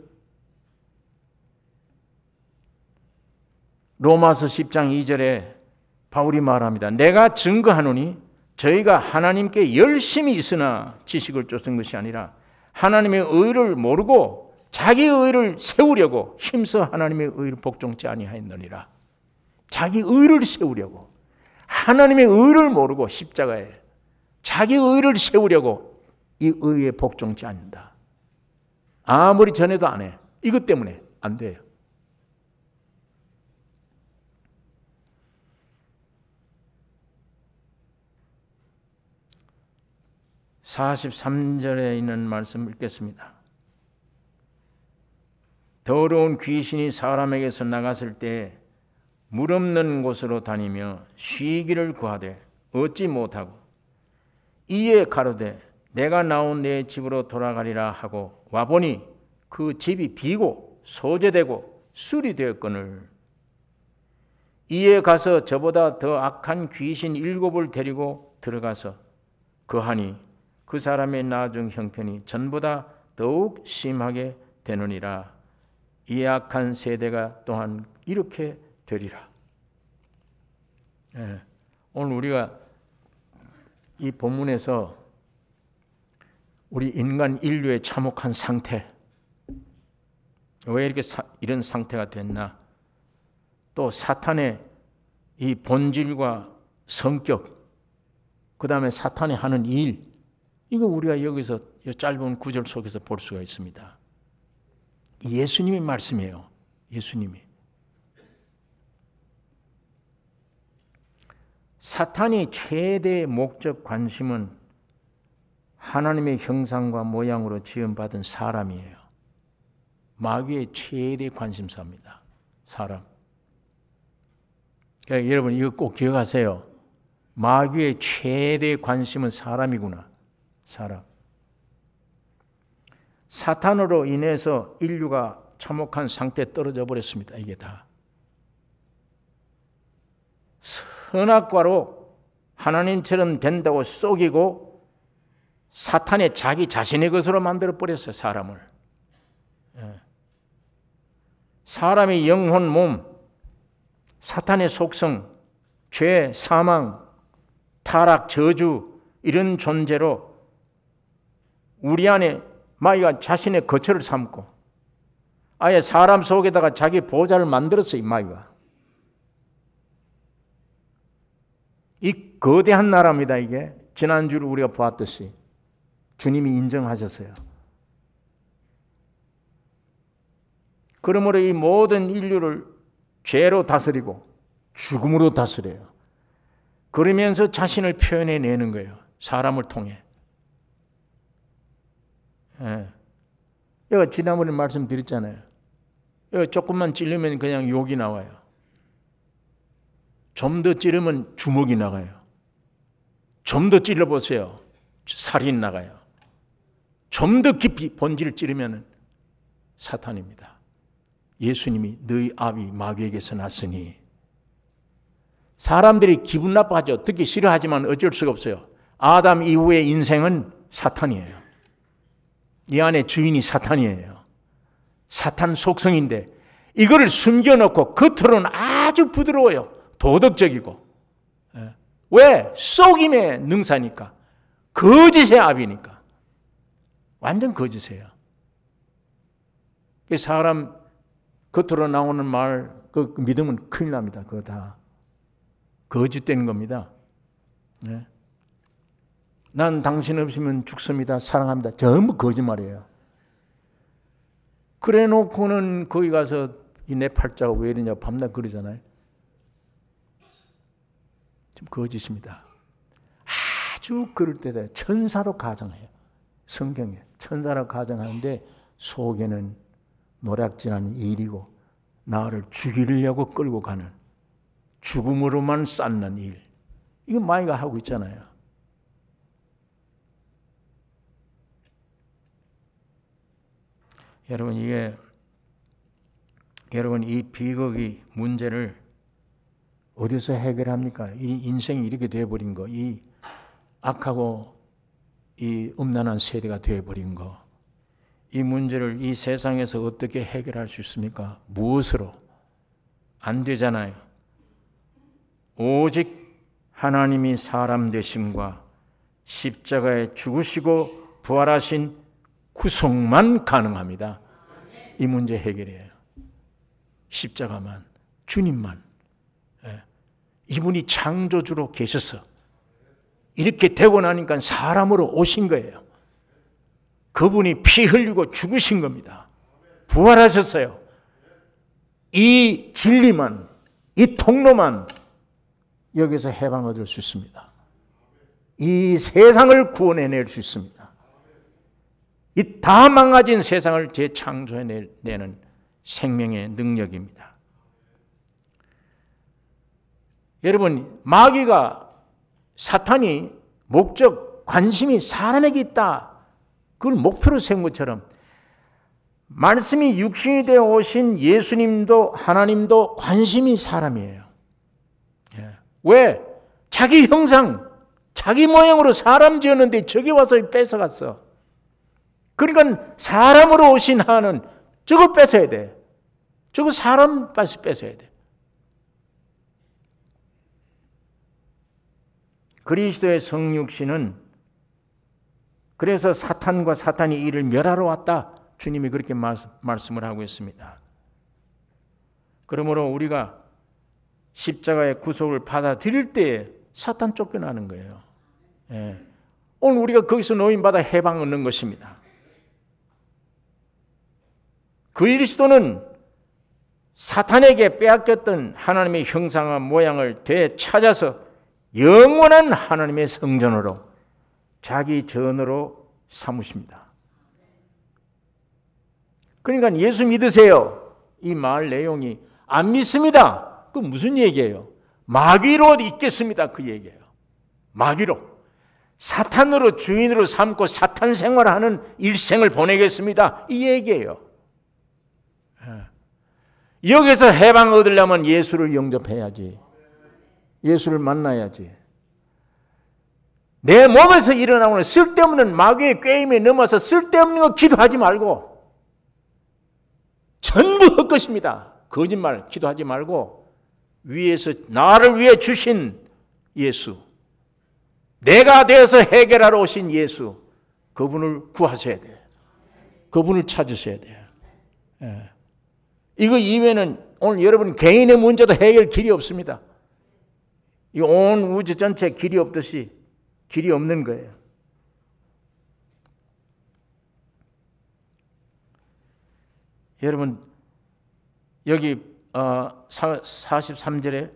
로마서 10장 2절에 바울이 말합니다. 내가 증거하노니 저희가 하나님께 열심히 있으나 지식을 쫓은 것이 아니라 하나님의 의를 모르고 자기 의를 세우려고 힘써 하나님의 의를 복종치 아니하였느니라. 자기 의를 세우려고 하나님의 의를 모르고 십자가에 자기 의를 세우려고 이 의에 복종치 않는다. 아무리 전해도 안 해. 이것 때문에 안 돼요. (43절에) 있는 말씀 읽겠습니다. 더러운 귀신이 사람에게서 나갔을 때 물 없는 곳으로 다니며 쉬기를 구하되 얻지 못하고 이에 가로되 내가 나온 내 집으로 돌아가리라 하고 와보니 그 집이 비고 소재되고 술이 되었거늘 이에 가서 저보다 더 악한 귀신 7을 데리고 들어가서 거하니 그 사람의 나중 형편이 전보다 더욱 심하게 되느니라. 이 악한 세대가 또한 이렇게 되리라. 오늘 우리가 이 본문에서 우리 인간 인류의 참혹한 상태, 왜 이렇게 이런 상태가 됐나, 또 사탄의 이 본질과 성격, 그 다음에 사탄이 하는 일, 이거 우리가 여기서 이 짧은 구절 속에서 볼 수가 있습니다. 예수님의 말씀이에요. 예수님이. 사탄이 최대의 목적 관심은 하나님의 형상과 모양으로 지음받은 사람이에요. 마귀의 최대 관심사입니다. 사람. 그러니까 여러분 이거 꼭 기억하세요. 마귀의 최대 관심은 사람이구나. 사람. 사탄으로 인해서 인류가 참혹한 상태에 떨어져 버렸습니다. 이게 다. 선악과로 하나님처럼 된다고 속이고 사탄의 자기 자신의 것으로 만들어 버렸어요. 사람을. 사람의 영혼, 몸, 사탄의 속성, 죄, 사망, 타락, 저주 이런 존재로 우리 안에 마귀가 자신의 거처를 삼고 아예 사람 속에다가 자기 보좌를 만들었어요. 마귀가. 이 거대한 나라입니다. 이게 지난주로 우리가 보았듯이 주님이 인정하셨어요. 그러므로 이 모든 인류를 죄로 다스리고 죽음으로 다스려요. 그러면서 자신을 표현해내는 거예요. 사람을 통해. 여기 지난번에 말씀드렸잖아요. 여기 조금만 찔르면 그냥 욕이 나와요. 좀 더 찌르면 주먹이 나가요. 좀 더 찔러보세요. 살인 나가요. 좀 더 깊이 본질을 찌르면 사탄입니다. 예수님이 너희 아비 마귀에게서 났으니. 사람들이 기분 나빠하죠. 듣기 싫어하지만 어쩔 수가 없어요. 아담 이후의 인생은 사탄이에요. 이 안에 주인이 사탄이에요. 사탄 속성인데 이거를 숨겨놓고 겉으로는 아주 부드러워요. 도덕적이고. 왜? 속임의 능사니까. 거짓의 압이니까. 완전 거짓이에요. 사람 겉으로 나오는 말, 그 믿으면 큰일 납니다. 그거 다 거짓되는 겁니다. 네. 난 당신 없으면 죽습니다. 사랑합니다. 전부 거짓말이에요. 그래 놓고는 거기 가서 이 내 팔자가 왜 이러냐고 밤낮 그러잖아요. 좀 거짓입니다. 아주 그럴 때다 천사로 가정해요. 성경에 천사로 가정하는데 속에는 노략질하는 일이고 나를 죽이려고 끌고 가는 죽음으로만 쌓는 일. 이거 마귀가 하고 있잖아요. 여러분 이 비극의 문제를 어디서 해결합니까? 이 인생이 이렇게 되어버린 거, 이 악하고 이 음란한 세대가 되어버린 거, 이 문제를 이 세상에서 어떻게 해결할 수 있습니까? 무엇으로? 안 되잖아요. 오직 하나님이 사람 되심과 십자가에 죽으시고 부활하신 구속만 가능합니다. 이 문제 해결이에요. 십자가만, 주님만. 이분이 창조주로 계셔서 이렇게 되고 나니까 사람으로 오신 거예요. 그분이 피 흘리고 죽으신 겁니다. 부활하셨어요. 이 진리만, 이 통로만 여기서 해방 얻을 수 있습니다. 이 세상을 구원해낼 수 있습니다. 이 다 망가진 세상을 재창조해내는 생명의 능력입니다. 여러분, 마귀가, 사탄이 목적, 관심이 사람에게 있다. 그걸 목표로 세운 것처럼 말씀이 육신이 되어 오신 예수님도 하나님도 관심이 사람이에요. 왜? 자기 형상, 자기 모양으로 사람 지었는데 저기 와서 뺏어갔어. 그러니까 사람으로 오신 하나는 저걸 뺏어야 돼. 저거 사람 뺏어야 돼. 그리스도의 성육신은 그래서 사탄과 사탄이 이를 멸하러 왔다. 주님이 그렇게 말씀을 하고 있습니다. 그러므로 우리가 십자가의 구속을 받아들일 때 사탄 쫓겨나는 거예요. 예. 오늘 우리가 거기서 노임받아 해방 얻는 것입니다. 그리스도는 사탄에게 빼앗겼던 하나님의 형상과 모양을 되찾아서 영원한 하나님의 성전으로 자기 전으로 삼으십니다. 그러니까 예수 믿으세요. 이 말 내용이 안 믿습니다. 그 무슨 얘기예요? 마귀로 있겠습니다. 그 얘기예요. 마귀로. 사탄으로 주인으로 삼고 사탄 생활하는 일생을 보내겠습니다. 이 얘기예요. 여기서 해방 얻으려면 예수를 영접해야지. 예수를 만나야지. 내 몸에서 일어나오는 쓸데없는 마귀의 꾀임에 넘어서 쓸데없는 거 기도하지 말고 전부 헛것입니다. 거짓말 기도하지 말고 위에서 나를 위해 주신 예수, 내가 되어서 해결하러 오신 예수, 그분을 구하셔야 돼요. 그분을 찾으셔야 돼요. 예. 이거 이외에는 오늘 여러분 개인의 문제도 해결 길이 없습니다. 이 온 우주 전체 길이 없듯이 길이 없는 거예요. 여러분 여기 43절에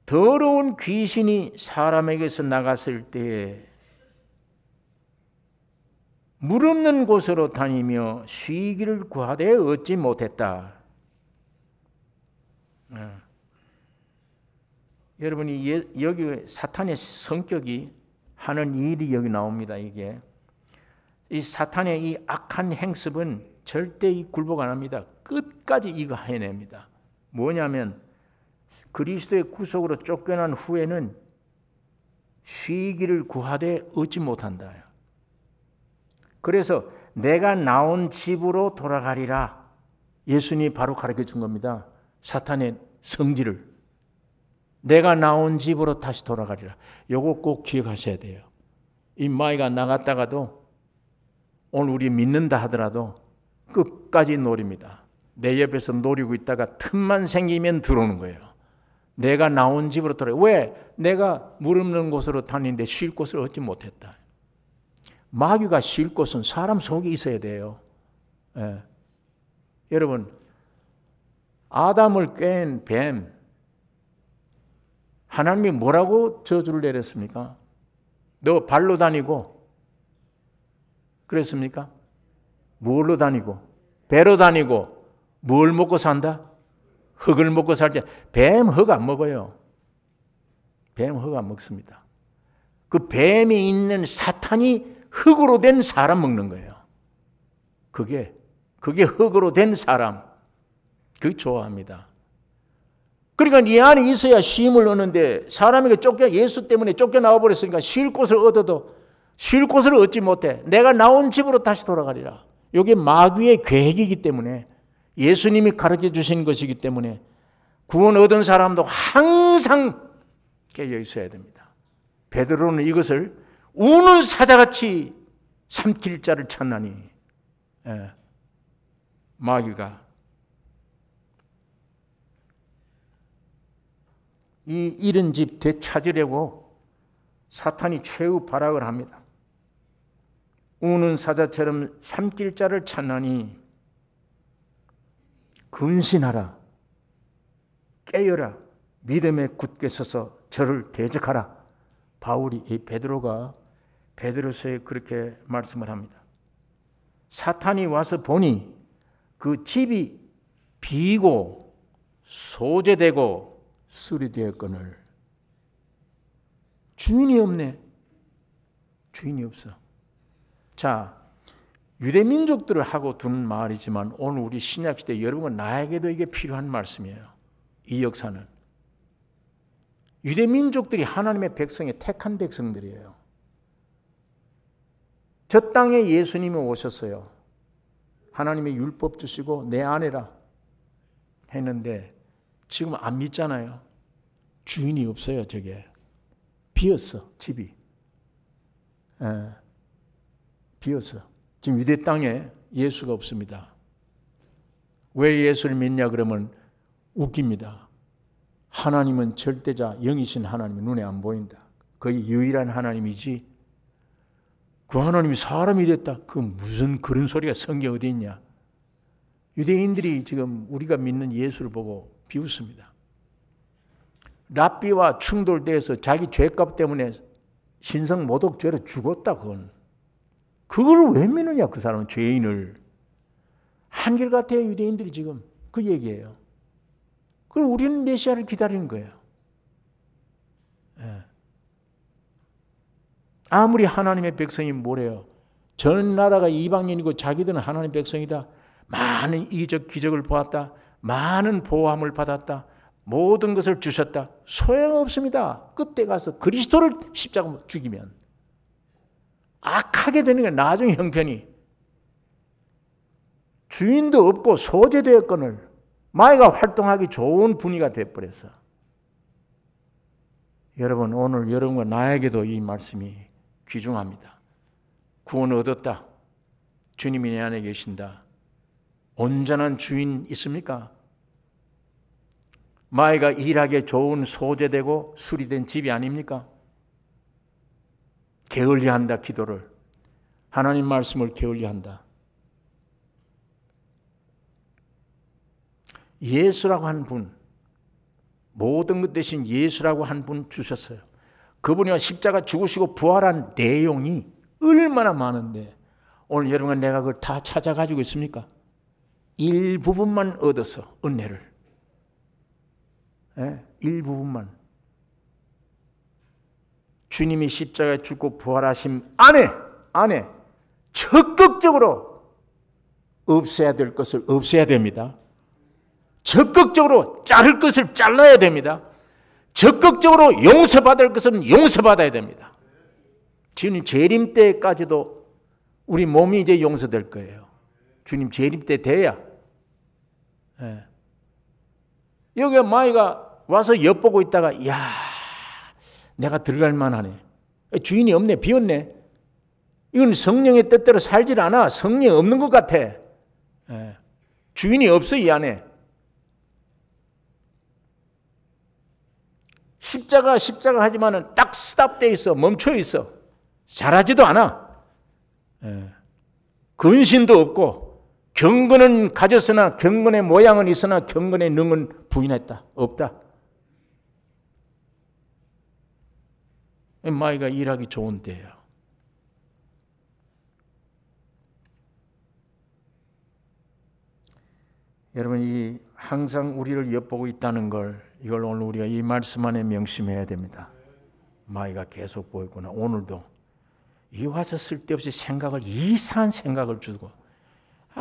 더러운 귀신이 사람에게서 나갔을 때에 물 없는 곳으로 다니며 쉬기를 구하되 얻지 못했다. 여러분이 여기 사탄의 성격이 하는 일이 여기 나옵니다. 이게 이 사탄의 이 악한 행습은 절대 굴복 안 합니다. 끝까지 이거 해냅니다. 뭐냐면 그리스도의 구속으로 쫓겨난 후에는 쉬기를 구하되 얻지 못한다. 그래서 내가 나온 집으로 돌아가리라. 예수님이 바로 가르쳐 준 겁니다. 사탄의 성질을. 내가 나온 집으로 다시 돌아가리라. 요거 꼭 기억하셔야 돼요. 이 마귀가 나갔다가도 오늘 우리 믿는다 하더라도 끝까지 노립니다. 내 옆에서 노리고 있다가 틈만 생기면 들어오는 거예요. 내가 나온 집으로 돌아가. 왜? 내가 물 없는 곳으로 다니는데 쉴 곳을 얻지 못했다. 마귀가 쉴 곳은 사람 속에 있어야 돼요. 예. 여러분 아담을 깬 뱀, 하나님이 뭐라고 저주를 내렸습니까? 너 발로 다니고 그랬습니까? 뭘로 다니고? 배로 다니고 뭘 먹고 산다? 흙을 먹고 살자. 뱀 흙 안 먹어요. 뱀 흙 안 먹습니다. 그 뱀이 있는 사탄이 흙으로 된 사람 먹는 거예요. 그게 흙으로 된 사람. 그게 좋아합니다. 그러니까 이 안에 있어야 쉼을 얻는데 사람에게 예수 때문에 쫓겨나와 버렸으니까 쉴 곳을 얻어도 쉴 곳을 얻지 못해. 내가 나온 집으로 다시 돌아가리라. 이게 마귀의 계획이기 때문에 예수님이 가르쳐 주신 것이기 때문에 구원 얻은 사람도 항상 깨어 있어야 됩니다. 베드로는 이것을 우는 사자같이 삼킬 자를 찾나니 마귀가 이 잃은 집 되찾으려고 사탄이 최후 발악을 합니다. 우는 사자처럼 삼킬 자를 찾나니 근신하라, 깨어라, 믿음에 굳게 서서 저를 대적하라. 바울이 이 베드로가 베드로서에 그렇게 말씀을 합니다. 사탄이 와서 보니 그 집이 비고 소재되고 수리되었거늘 주인이 없네. 주인이 없어. 자, 유대민족들을 하고 두는 말이지만 오늘 우리 신약시대 여러분과 나에게도 이게 필요한 말씀이에요. 이 역사는 유대 민족들이 하나님의 백성의 택한 백성들이에요. 저 땅에 예수님이 오셨어요. 하나님의 율법 주시고 내 아내라 했는데 지금 안 믿잖아요. 주인이 없어요. 저게 비었어. 집이 비었어. 지금 유대 땅에 예수가 없습니다. 왜 예수를 믿냐 그러면 웃깁니다. 하나님은 절대자 영이신 하나님이 눈에 안 보인다. 거의 유일한 하나님이지 그 하나님이 사람이 됐다. 그 무슨 그런 소리가 성경에 어디 있냐. 유대인들이 지금 우리가 믿는 예수를 보고 비웃습니다. 랍비와 충돌돼서 자기 죄값 때문에 신성 모독죄로 죽었다. 그걸 왜 믿느냐. 그 사람은 죄인을. 한결같아요. 유대인들이 지금 그 얘기예요. 그럼 우리는 메시아를 기다리는 거예요. 아무리 하나님의 백성이 뭐래요. 전 나라가 이방인이고 자기들은 하나님의 백성이다. 많은 이적 기적을 보았다. 많은 보호함을 받았다. 모든 것을 주셨다. 소용없습니다. 끝에 가서 그리스도를 십자가로 죽이면 악하게 되는 게 나중에 형편이. 주인도 없고 소재되었거늘 마귀가 활동하기 좋은 분위기가 되어버렸어. 여러분 오늘 여러분과 나에게도 이 말씀이 귀중합니다. 구원을 얻었다. 주님이 내 안에 계신다. 온전한 주인 있습니까? 마귀가 일하기에 좋은 소재되고 수리된 집이 아닙니까? 게을리한다. 기도를. 하나님 말씀을 게을리한다. 예수라고 한 분, 모든 것 대신 예수라고 한 분 주셨어요. 그분이 십자가 죽으시고 부활한 내용이 얼마나 많은데 오늘 여러분 내가 그걸 다 찾아가지고 있습니까? 일부분만 얻어서 은혜를. 일부분만. 주님이 십자가에 죽고 부활하심 안에 적극적으로 없애야 될 것을 없애야 됩니다. 적극적으로 자를 것을 잘라야 됩니다. 적극적으로 용서받을 것은 용서받아야 됩니다. 주님 재림 때까지도 우리 몸이 이제 용서될 거예요. 주님 재림 때 돼야. 여기 마귀가 와서 엿보고 있다가 야 내가 들어갈 만하네. 주인이 없네. 비었네. 이건 성령의 뜻대로 살질 않아. 성령이 없는 것 같아. 주인이 없어 이 안에. 십자가 하지만은 딱 스탑돼 있어. 멈춰 있어. 잘하지도 않아. 근신도 없고 경건은 가졌으나 경건의 모양은 있으나 경건의 능은 부인했다. 없다. 마귀가 일하기 좋은 때예요. 여러분 이 항상 우리를 엿보고 있다는 걸 이걸 오늘 우리가 이 말씀 안에 명심해야 됩니다. 마귀가 계속 보이구나. 오늘도 이 와서 쓸데없이 이상한 생각을 주고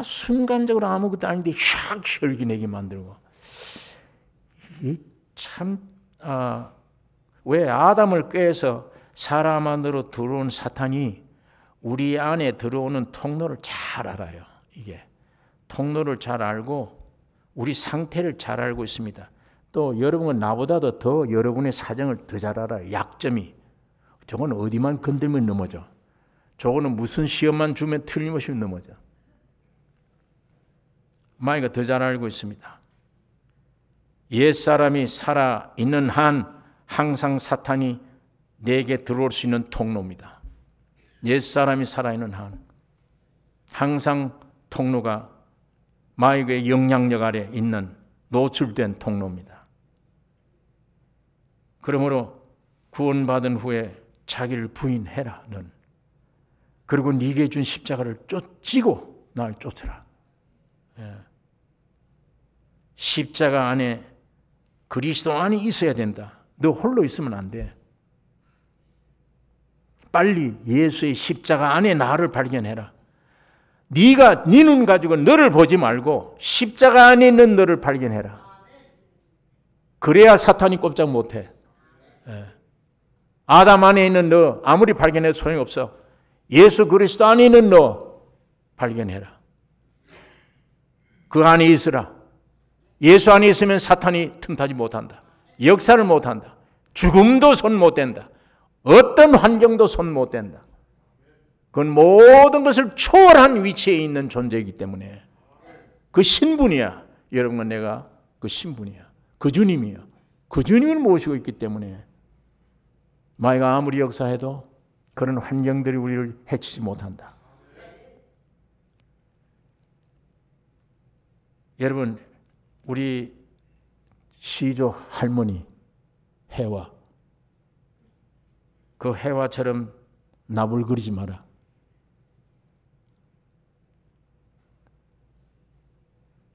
순간적으로 아무것도 아닌데 샥 혈기내게 만들고 왜 아담을 꾀해서 사람 안으로 들어온 사탄이 우리 안에 들어오는 통로를 잘 알아요. 이게 통로를 잘 알고 우리 상태를 잘 알고 있습니다. 또 여러분은 나보다도 더 여러분의 사정을 더 잘 알아요. 약점이. 저건 어디만 건들면 넘어져. 저거는 무슨 시험만 주면 틀림없이 넘어져. 마귀가 더 잘 알고 있습니다. 옛사람이 살아있는 한 항상 사탄이 내게 들어올 수 있는 통로입니다. 옛사람이 살아있는 한 항상 통로가 마귀의 영향력 아래 있는 노출된 통로입니다. 그러므로 구원받은 후에 자기를 부인해라. 넌. 그리고 네게 준 십자가를 찌고 날 쫓으라. 십자가 안에 그리스도 안에 있어야 된다. 너 홀로 있으면 안 돼. 빨리 예수의 십자가 안에 나를 발견해라. 네가 네 눈 가지고 너를 보지 말고 십자가 안에 있는 너를 발견해라. 그래야 사탄이 꼼짝 못해. 아담 안에 있는 너 아무리 발견해도 소용없어. 예수 그리스도 안에 있는 너 발견해라. 그 안에 있으라. 예수 안에 있으면 사탄이 틈타지 못한다. 역사를 못한다. 죽음도 손 못 댄다. 어떤 환경도 손 못 댄다. 그건 모든 것을 초월한 위치에 있는 존재이기 때문에 그 신분이야. 여러분과 내가 그 신분이야. 그 주님이야. 그 주님을 모시고 있기 때문에 마귀가 아무리 역사해도 그런 환경들이 우리를 해치지 못한다. 여러분, 우리 시조 할머니 해와, 그 해와처럼 나불거리지 마라.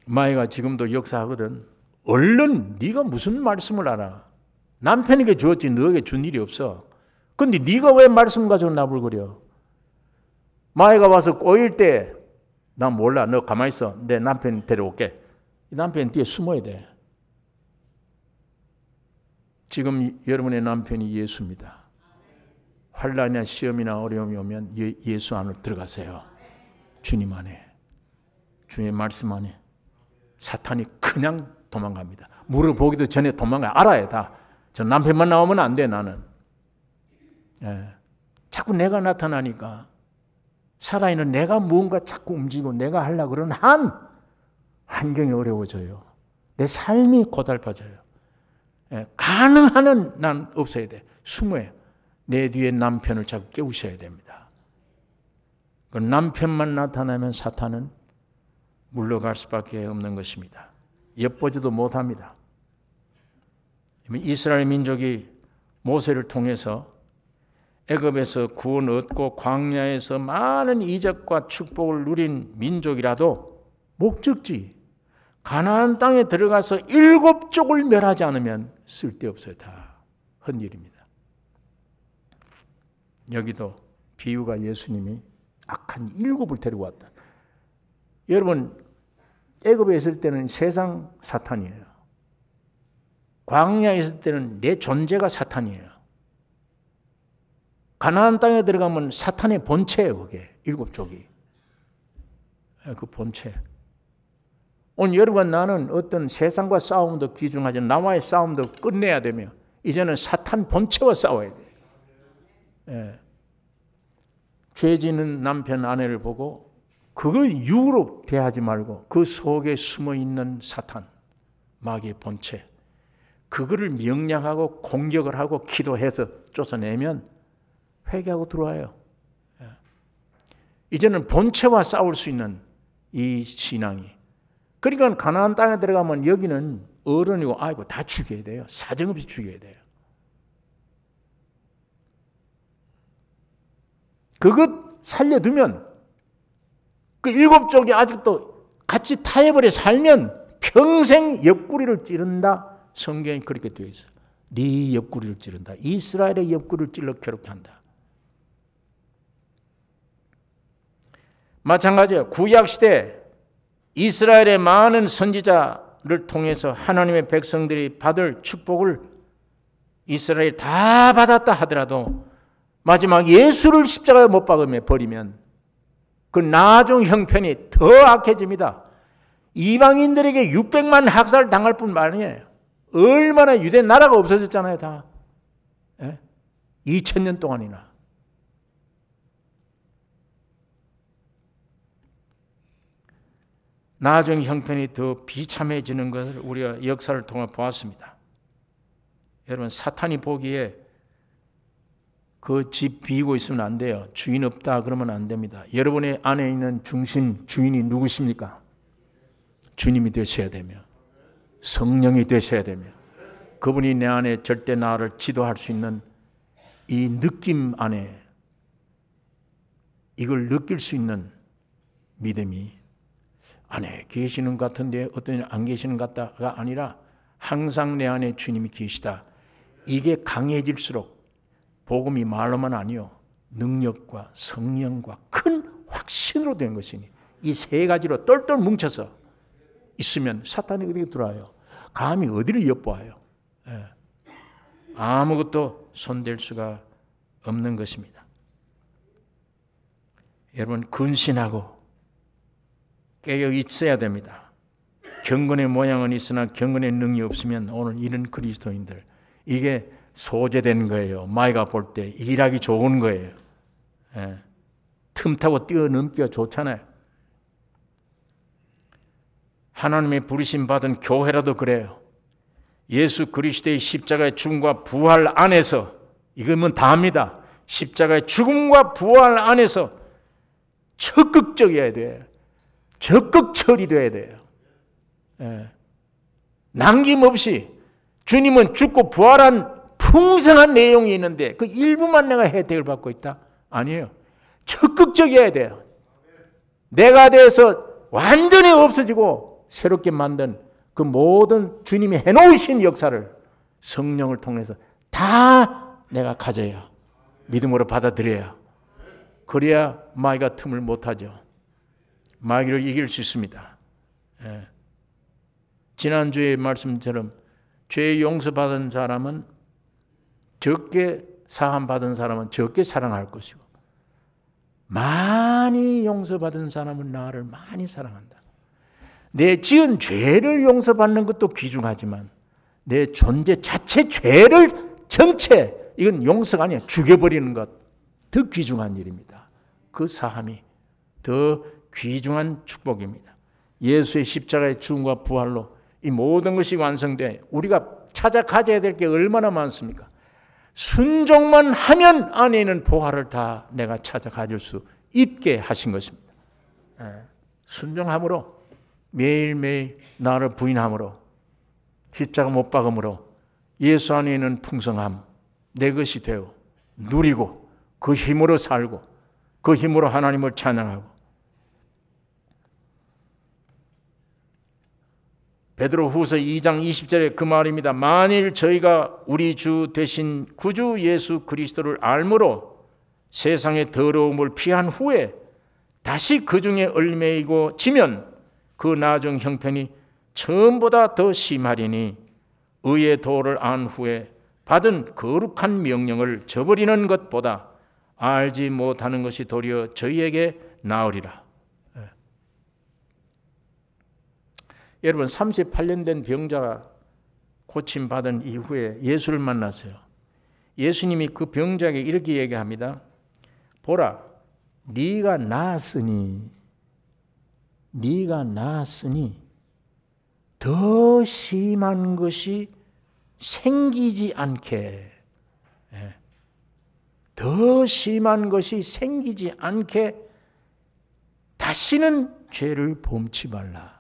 마귀가 지금도 역사하거든. 얼른 네가 무슨 말씀을 알아? 남편에게 주었지 너에게 준 일이 없어. 근데 네가 왜 말씀 가지고 나불거려? 마귀가 와서 꼬일 때 난 몰라. 너 가만히 있어. 내 남편 데려올게. 남편 뒤에 숨어야 돼. 지금 여러분의 남편이 예수입니다. 환난이나 시험이나 어려움이 오면 예수 안으로 들어가세요. 주님 안에. 주님의 말씀 안에. 사탄이 그냥 도망갑니다. 물어보기도 전에 도망가요. 알아요 다. 저 남편만 나오면 안 돼 나는. 자꾸 내가 나타나니까 살아있는 내가 무언가 자꾸 움직이고 내가 하려고 그러는 환경이 어려워져요. 내 삶이 고달파져요. 가능한 한 난 없어야 돼. 숨어요. 내 뒤에 남편을 자꾸 깨우셔야 됩니다. 그 남편만 나타나면 사탄은 물러갈 수밖에 없는 것입니다. 엿보지도 못합니다. 이스라엘 민족이 모세를 통해서 애굽에서 구원 얻고 광야에서 많은 이적과 축복을 누린 민족이라도 목적지 가나안 땅에 들어가서 7족을 멸하지 않으면 쓸데없어요. 다 헛일입니다. 여기도 비유가 예수님이 악한 7을 데리고 왔다. 여러분 애굽에 있을 때는 세상 사탄이에요. 광야에 있을 때는 내 존재가 사탄이에요. 가나안 땅에 들어가면 사탄의 본체예요. 그게 7족이. 그 본체. 오늘 여러분 나는 어떤 세상과 싸움도 귀중하지 나와의 싸움도 끝내야 되며 이제는 사탄 본체와 싸워야 돼. 죄 지는 남편 아내를 보고 그걸 유로 대하지 말고 그 속에 숨어있는 사탄 마귀의 본체 그거를 명령하고 공격을 하고 기도해서 쫓아내면 회개하고 들어와요. 이제는 본체와 싸울 수 있는 이 신앙이. 그러니까 가나안 땅에 들어가면 여기는 어른이고 아이고 다 죽여야 돼요. 사정없이 죽여야 돼요. 그것 살려두면 그 7족이 아직도 같이 타협을 해 살면 평생 옆구리를 찌른다. 성경에 그렇게 되어 있어요. 네 옆구리를 찌른다. 이스라엘의 옆구리를 찔러 괴롭게 한다. 마찬가지예요. 구약시대 이스라엘의 많은 선지자를 통해서 하나님의 백성들이 받을 축복을 이스라엘이 다 받았다 하더라도 마지막 예수를 십자가에 못 박으며 버리면 그 나중 형편이 더 악해집니다. 이방인들에게 600만 학살 당할 뿐만 아니에요. 얼마나 유대 나라가 없어졌잖아요. 다 2000년 동안이나. 나중 형편이 더 비참해지는 것을 우리가 역사를 통해 보았습니다. 여러분 사탄이 보기에 그 집 비우고 있으면 안 돼요. 주인 없다 그러면 안 됩니다. 여러분의 안에 있는 중심 주인이 누구십니까? 주님이 되셔야 되며 성령이 되셔야 되며 그분이 내 안에 절대 나를 지도할 수 있는 이 느낌 안에 이걸 느낄 수 있는 믿음이 안에 계시는 것 같은데 어떤 안 계시는 것 같다가 아니라 항상 내 안에 주님이 계시다. 이게 강해질수록 복음이 말로만 아니요 능력과 성령과 큰 확신으로 된 것이니 이 세 가지로 똘똘 뭉쳐서 있으면 사탄이 어디에 들어와요? 감히 어디를 엿보아요? 아무것도 손댈 수가 없는 것입니다. 여러분, 근신하고 깨어 있어야 됩니다. 경건의 모양은 있으나 경건의 능이 없으면 오늘 이런 그리스도인들, 이게 소재된 거예요. 마이가 볼 때 일하기 좋은 거예요. 예. 틈타고 뛰어넘기가 좋잖아요. 하나님의 부르심 받은 교회라도 그래요. 예수 그리스도의 십자가의 죽음과 부활 안에서, 이거면 다 합니다. 십자가의 죽음과 부활 안에서 적극적이어야 돼요. 적극 처리돼야 돼요. 예. 남김없이. 주님은 죽고 부활한 풍성한 내용이 있는데 그 일부만 내가 혜택을 받고 있다? 아니에요. 적극적이어야 돼요. 내가 돼서 완전히 없어지고 새롭게 만든 그 모든 주님이 해놓으신 역사를 성령을 통해서 다 내가 가져야, 믿음으로 받아들여야, 그래야 마귀가 틈을 못하죠. 마귀를 이길 수 있습니다. 예. 지난주의 말씀처럼 죄 용서받은 사람은 적게 사함받은 사람은 적게 사랑할 것이고, 많이 용서받은 사람은 나를 많이 사랑한다. 내 지은 죄를 용서받는 것도 귀중하지만 내 존재 자체 죄를 전체, 이건 용서가 아니야, 죽여버리는 것, 더 귀중한 일입니다. 그 사함이 더 귀중한 축복입니다. 예수의 십자가의 죽음과 부활로 이 모든 것이 완성돼 우리가 찾아 가져야 될 게 얼마나 많습니까? 순종만 하면 안에 있는 보화를 다 내가 찾아 가질 수 있게 하신 것입니다. 순종함으로, 매일매일 나를 부인함으로, 십자가 못 박음으로 예수 안에 있는 풍성함, 내 것이 되어 누리고 그 힘으로 살고 그 힘으로 하나님을 찬양하고. 베드로후서 2장 20절에 그 말입니다. 만일 저희가 우리 주 되신 구주 예수 그리스도를 알므로 세상의 더러움을 피한 후에 다시 그 중에 얽매이고 지면 그 나중 형편이 처음보다 더 심하리니 의의 도를 안 후에 받은 거룩한 명령을 저버리는 것보다 알지 못하는 것이 도리어 저희에게 나으리라. 여러분, 38년 된 병자가 고침받은 이후에 예수를 만났어요. 예수님이 그 병자에게 이렇게 얘기합니다. 보라, 네가 나았으니 더 심한 것이 생기지 않게, 더 심한 것이 생기지 않게 다시는 죄를 범치 말라.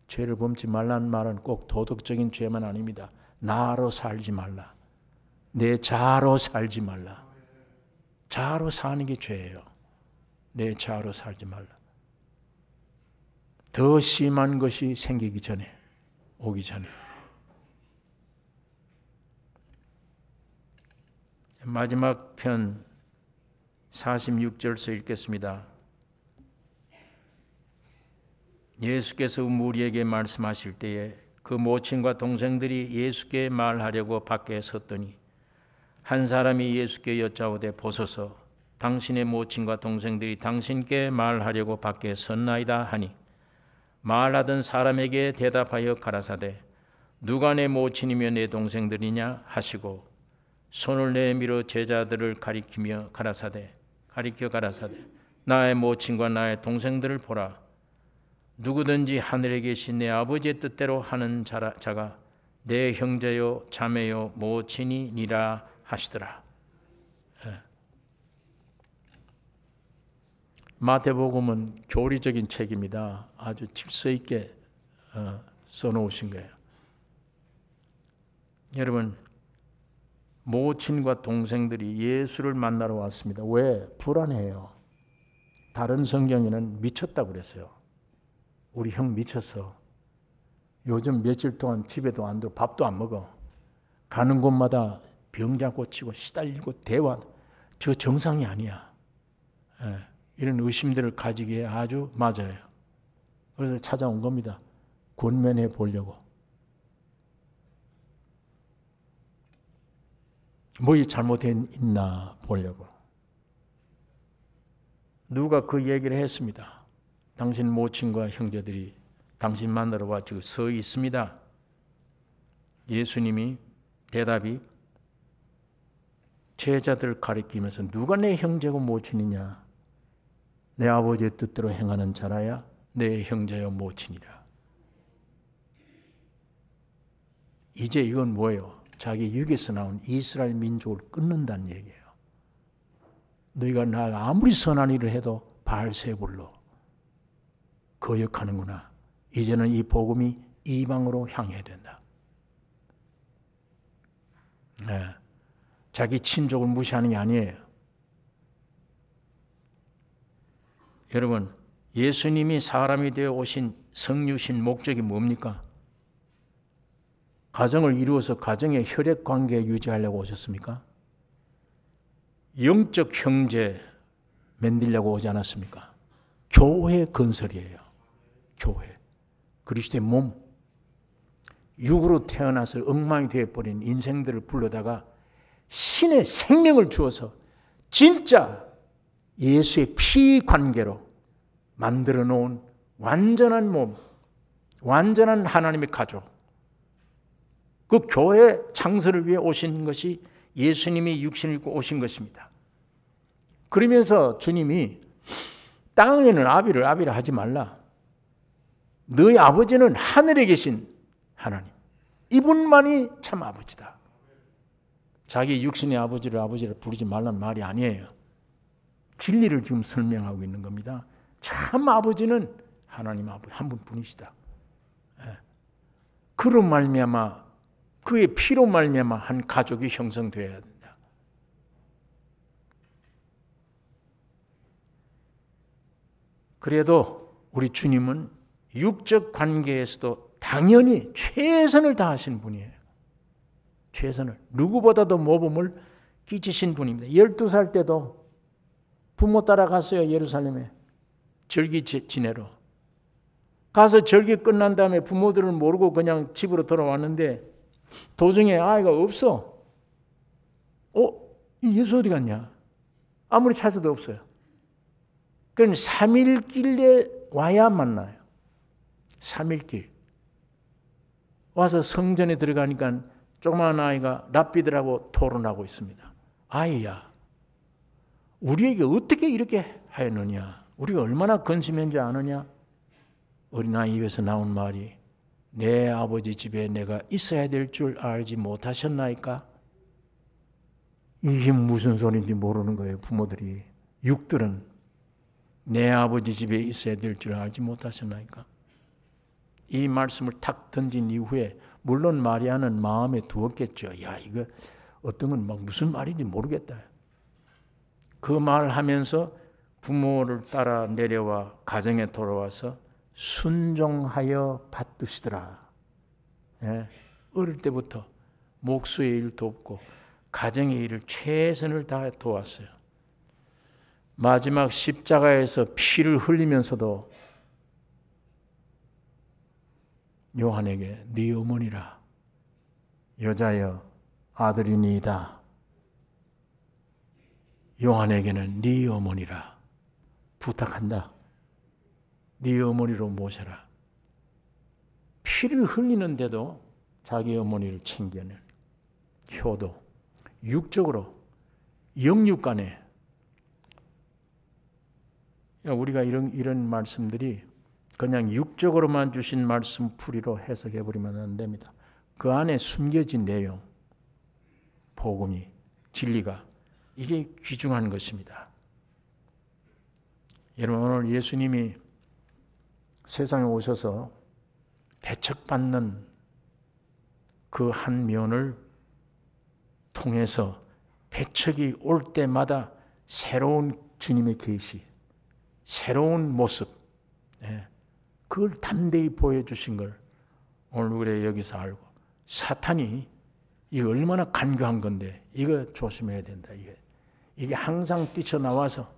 죄를 범치 말라는 말은 꼭 도덕적인 죄만 아닙니다. 나로 살지 말라. 내 자아로 살지 말라. 자아로 사는 게 죄예요. 내 자아로 살지 말라. 더 심한 것이 생기기 전에, 오기 전에. 마지막 편 46절서 읽겠습니다. 예수께서 무리에게 말씀하실 때에 그 모친과 동생들이 예수께 말하려고 밖에 섰더니 한 사람이 예수께 여짜오되 보소서, 당신의 모친과 동생들이 당신께 말하려고 밖에 섰나이다 하니 말하던 사람에게 대답하여 가라사대 누가 내 모친이며 내 동생들이냐 하시고 손을 내밀어 제자들을 가리켜 가라사대 나의 모친과 나의 동생들을 보라. 누구든지 하늘에 계신 내 아버지의 뜻대로 하는 자가 내 형제요 자매요 모친이니라 하시더라. 마태복음은 교리적인 책입니다. 아주 질서 있게 써놓으신 거예요. 여러분, 모친과 동생들이 예수를 만나러 왔습니다. 왜? 불안해요. 다른 성경에는 미쳤다고 그랬어요. 우리 형 미쳤어. 요즘 며칠 동안 집에도 안 들어, 밥도 안 먹어. 가는 곳마다 병자 고치고 시달리고 대화. 저 정상이 아니야. 이런 의심들을 가지기에 아주 맞아요. 그래서 찾아온 겁니다. 권면해 보려고. 뭐이 잘못했나 보려고. 누가 그 얘기를 했습니다. 당신 모친과 형제들이 당신 만나러 와 지금 서 있습니다. 예수님이 대답이 제자들을 가리키면서 누가 내 형제고 모친이냐? 내 아버지의 뜻대로 행하는 자라야 내 형제요 모친이라. 이제 이건 뭐예요? 자기 육에서 나온 이스라엘 민족을 끊는다는 얘기예요. 너희가 나 아무리 선한 일을 해도 바알세불로 거역하는구나. 이제는 이 복음이 이방으로 향해야 된다. 네. 자기 친족을 무시하는 게 아니에요. 여러분, 예수님이 사람이 되어 오신 성유신 목적이 뭡니까? 가정을 이루어서 가정의 혈액관계 유지하려고 오셨습니까? 영적 형제 만들려고 오지 않았습니까? 교회 건설이에요. 교회. 그리스도의 몸. 육으로 태어나서 엉망이 되어버린 인생들을 불러다가 신의 생명을 주어서 진짜 예수의 피 관계로 만들어 놓은 완전한 몸, 완전한 하나님의 가족. 그 교회 창설을 위해 오신 것이 예수님이 육신을 입고 오신 것입니다. 그러면서 주님이 땅에는 아비를 하지 말라. 너희 아버지는 하늘에 계신 하나님. 이분만이 참 아버지다. 자기 육신의 아버지를 부르지 말라는 말이 아니에요. 진리를 지금 설명하고 있는 겁니다. 참 아버지는 하나님 아버지 한 분뿐이시다. 그로 말미암아 그의 피로 말미암아 한 가족이 형성되어야 된다. 그래도 우리 주님은 육적 관계에서도 당연히 최선을 다하신 분이에요. 최선을. 누구보다도 모범을 끼치신 분입니다. 12살 때도 부모 따라 갔어요. 예루살렘에. 절기 지내러. 가서 절기 끝난 다음에 부모들은 모르고 그냥 집으로 돌아왔는데 도중에 아이가 없어. 예수 어디 갔냐? 아무리 찾아도 없어요. 그럼 3일 길에 와야 만나요. 3일 길. 와서 성전에 들어가니까 조그마한 아이가 랍비들하고 토론하고 있습니다. 아이야, 우리에게 어떻게 이렇게 하였느냐? 우리가 얼마나 근심했는지 아느냐? 어린아이 입에서 나온 말이 내 아버지 집에 내가 있어야 될 줄 알지 못하셨나이까? 이게 무슨 소리인지 모르는 거예요. 부모들이. 육들은 내 아버지 집에 있어야 될 줄 알지 못하셨나이까? 이 말씀을 탁 던진 이후에 물론 마리아는 마음에 두었겠죠. 야, 이거 어떤 건 막 무슨 말인지 모르겠다. 그 말하면서 부모를 따라 내려와 가정에 돌아와서 순종하여 받드시더라. 예, 어릴 때부터 목수의 일 돕고 가정의 일을 최선을 다해 도왔어요. 마지막 십자가에서 피를 흘리면서도 요한에게 네 어머니라 여자여 아들이니이다. 요한에게는 네 어머니라 부탁한다. 네 어머니로 모셔라. 피를 흘리는데도 자기 어머니를 챙겨낸 효도. 육적으로 영육간에 우리가 이런 말씀들이 그냥 육적으로만 주신 말씀 풀이로 해석해버리면 안 됩니다. 그 안에 숨겨진 내용, 복음이, 진리가 이게 귀중한 것입니다. 여러분 오늘 예수님이 세상에 오셔서 배척받는 그 한 면을 통해서 배척이 올 때마다 새로운 주님의 계시, 새로운 모습, 그걸 담대히 보여주신 걸 오늘 우리가 여기서 알고 사탄이 이거 얼마나 간교한 건데 이거 조심해야 된다. 이게 항상 뛰쳐나와서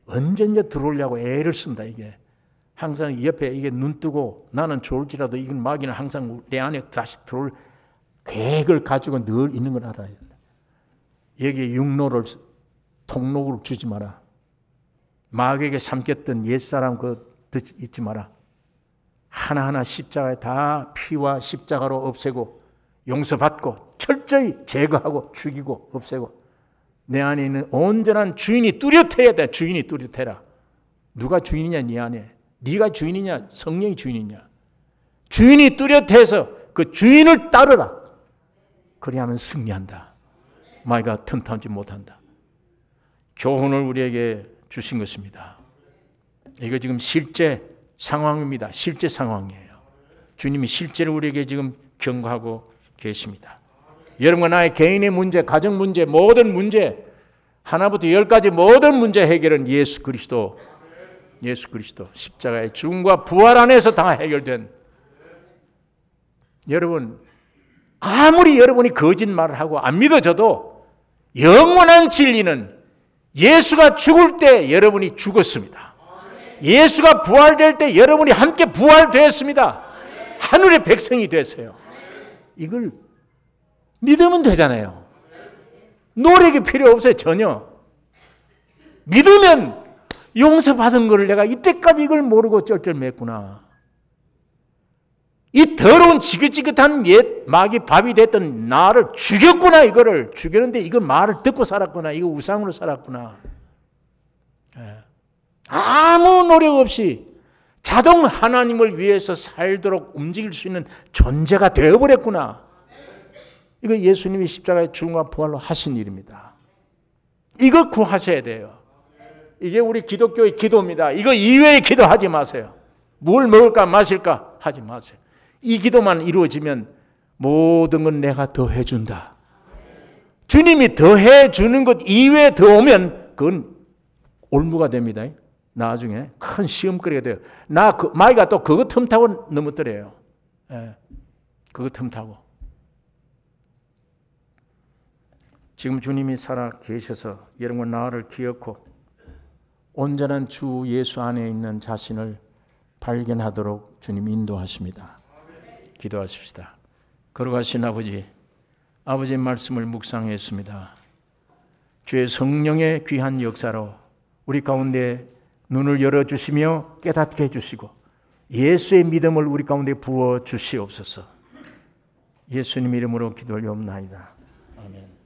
언제 들어오려고 애를 쓴다. 이게 항상 옆에 이게 눈 뜨고 나는 좋을지라도 이건 마귀는 항상 내 안에 다시 들어올 계획을 가지고 늘 있는 걸 알아야 된다. 여기에 육로를 통로를 주지 마라. 마귀에게 삼켰던 옛사람 잊지 마라. 하나하나 십자가에 다 피와 십자가로 없애고 용서받고 철저히 제거하고 죽이고 없애고 내 안에 있는 온전한 주인이 뚜렷해야 돼. 주인이 뚜렷해라. 누가 주인이냐 네 안에. 네가 주인이냐 성령이 주인이냐. 주인이 뚜렷해서 그 주인을 따르라. 그리하면 승리한다. 마귀가 틈타지 못한다. 교훈을 우리에게 주신 것입니다. 이거 지금 실제 상황입니다. 실제 상황이에요. 주님이 실제로 우리에게 지금 경고하고 계십니다. 여러분과 나의 개인의 문제, 가정 문제, 모든 문제 하나부터 열까지 모든 문제 해결은 예수 그리스도 십자가의 죽음과 부활 안에서 다 해결된. 여러분 아무리 여러분이 거짓말을 하고 안 믿어져도 영원한 진리는 예수가 죽을 때 여러분이 죽었습니다. 예수가 부활될 때 여러분이 함께 부활되었습니다. 하늘의 백성이 되세요. 이걸 믿으면 되잖아요. 노력이 필요 없어요. 전혀. 믿으면 용서받은 거를 내가 이때까지 이걸 모르고 쩔쩔맸구나. 이 더러운 지긋지긋한 옛 마귀 밥이 됐던 나를 죽였구나. 이거를 죽였는데 이거 말을 듣고 살았구나. 이거 우상으로 살았구나. 아무 노력 없이 자동 하나님을 위해서 살도록 움직일 수 있는 존재가 되어버렸구나. 이거 예수님이 십자가의 죽음과 부활로 하신 일입니다. 이걸 구하셔야 돼요. 이게 우리 기독교의 기도입니다. 이거 이외의 기도하지 마세요. 뭘 먹을까 마실까 하지 마세요. 이 기도만 이루어지면 모든 건 내가 더해 준다. 주님이 더해 주는 것 이외에 더 오면 그건 올무가 됩니다. 나중에 큰 시험거리가 돼요. 마귀가 또 그거 틈타고 넘어뜨려요. 그거 틈타고. 지금 주님이 살아 계셔서 여러분과 나를 기억하고 온전한 주 예수 안에 있는 자신을 발견하도록 주님 인도하십니다. 기도하십시다. 거룩하신 아버지, 아버지의 말씀을 묵상했습니다. 주의 성령의 귀한 역사로 우리 가운데 눈을 열어주시며 깨닫게 해주시고 예수의 믿음을 우리 가운데 부어주시옵소서. 예수님 이름으로 기도 올리옵나이다. 아멘.